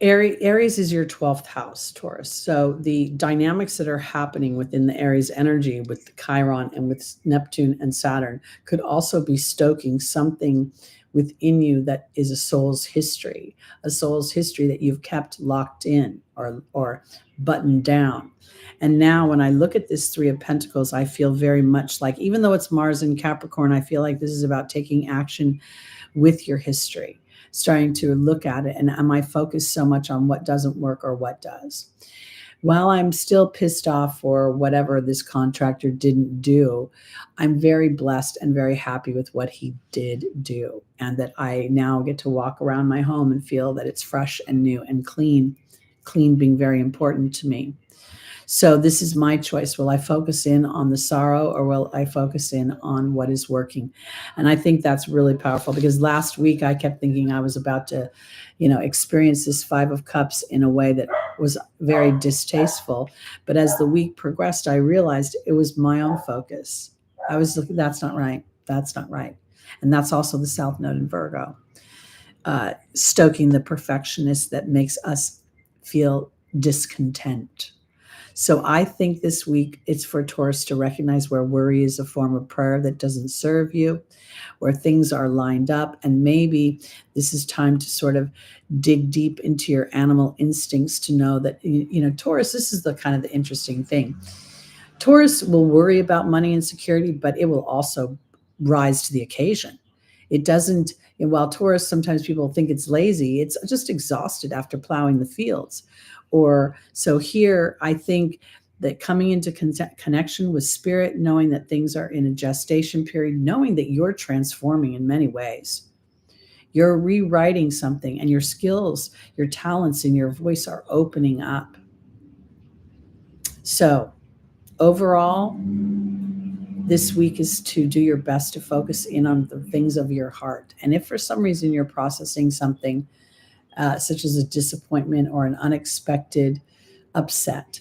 S1: Aries is your 12th house, Taurus. So the dynamics that are happening within the Aries energy with Chiron and with Neptune and Saturn could also be stoking something within you that is a soul's history that you've kept locked in or buttoned down. And now when I look at this 3 of Pentacles, I feel very much like, even though it's Mars in Capricorn, I feel like this is about taking action with your history, starting to look at it. And am I focused so much on what doesn't work or what does? While I'm still pissed off for whatever this contractor didn't do, I'm very blessed and very happy with what he did do. And that I now get to walk around my home and feel that it's fresh and new and clean being very important to me. So this is my choice. Will I focus in on the sorrow, or will I focus in on what is working? And I think that's really powerful, because last week I kept thinking I was about to, experience this Five of Cups in a way that was very distasteful. But as the week progressed, I realized it was my own focus. I was looking, that's not right. That's not right. And that's also the South Node in Virgo, stoking the perfectionist that makes us feel discontent. So I think this week it's for Taurus to recognize where worry is a form of prayer that doesn't serve you, where things are lined up. And maybe this is time to sort of dig deep into your animal instincts to know that, Taurus, this is the kind of the interesting thing. Taurus will worry about money and security, but it will also rise to the occasion. It doesn't, while Taurus, sometimes people think it's lazy, it's just exhausted after plowing the fields. Or so here, I think that coming into connection with spirit, knowing that things are in a gestation period, knowing that you're transforming in many ways. You're rewriting something, and your skills, your talents, and your voice are opening up. So overall, this week is to do your best to focus in on the things of your heart. And if for some reason you're processing something such as a disappointment or an unexpected upset,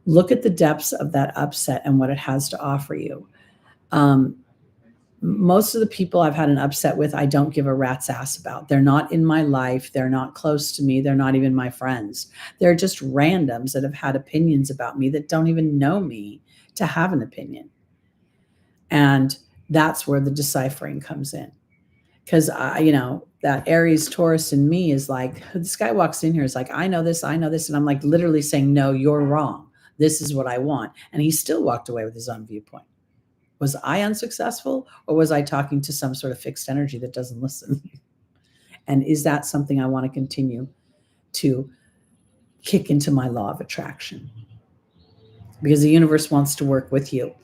S1: look at the depths of that upset and what it has to offer you. Most of the people I've had an upset with, I don't give a rat's ass about. They're not in my life. They're not close to me. They're not even my friends. They're just randoms that have had opinions about me that don't even know me to have an opinion. And that's where the deciphering comes in. Because that Aries Taurus in me is like, this guy walks in here, is like, I know this. And I'm like literally saying, no, you're wrong. This is what I want. And he still walked away with his own viewpoint. Was I unsuccessful, or was I talking to some sort of fixed energy that doesn't listen? And is that something I want to continue to kick into my law of attraction? Because the universe wants to work with you.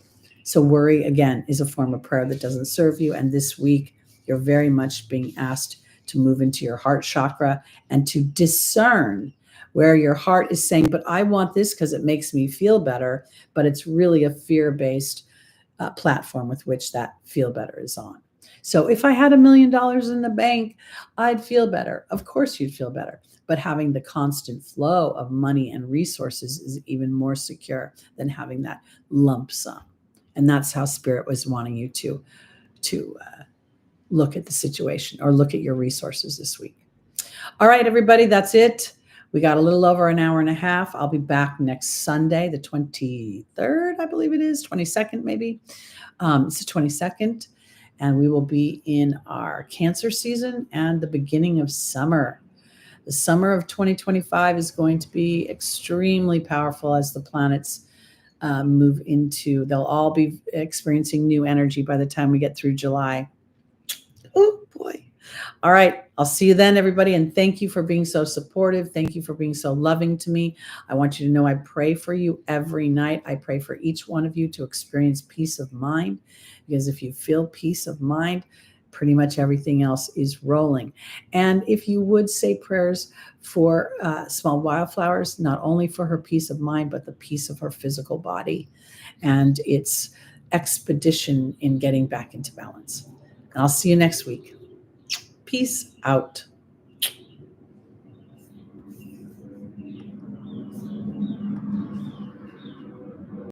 S1: So worry, again, is a form of prayer that doesn't serve you. And this week, you're very much being asked to move into your heart chakra and to discern where your heart is saying, but I want this because it makes me feel better. But it's really a fear-based platform with which that feel better is on. So if I had $1 million in the bank, I'd feel better. Of course you'd feel better. But having the constant flow of money and resources is even more secure than having that lump sum. And that's how Spirit was wanting you to look at the situation, or look at your resources this week. All right, everybody, that's it. We got a little over an hour and a half. I'll be back next Sunday, the 23rd, I believe it is, 22nd maybe. It's the 22nd. And we will be in our Cancer season and the beginning of summer. The summer of 2025 is going to be extremely powerful as the planets move into, they'll all be experiencing new energy by the time we get through July. Oh boy. All right. I'll see you then, everybody. And thank you for being so supportive. Thank you for being so loving to me. I want you to know I pray for you every night. I pray for each one of you to experience peace of mind, because if you feel peace of mind, pretty much everything else is rolling. And if you would say prayers for small wildflowers, not only for her peace of mind, but the peace of her physical body and its expedition in getting back into balance. And I'll see you next week. Peace out.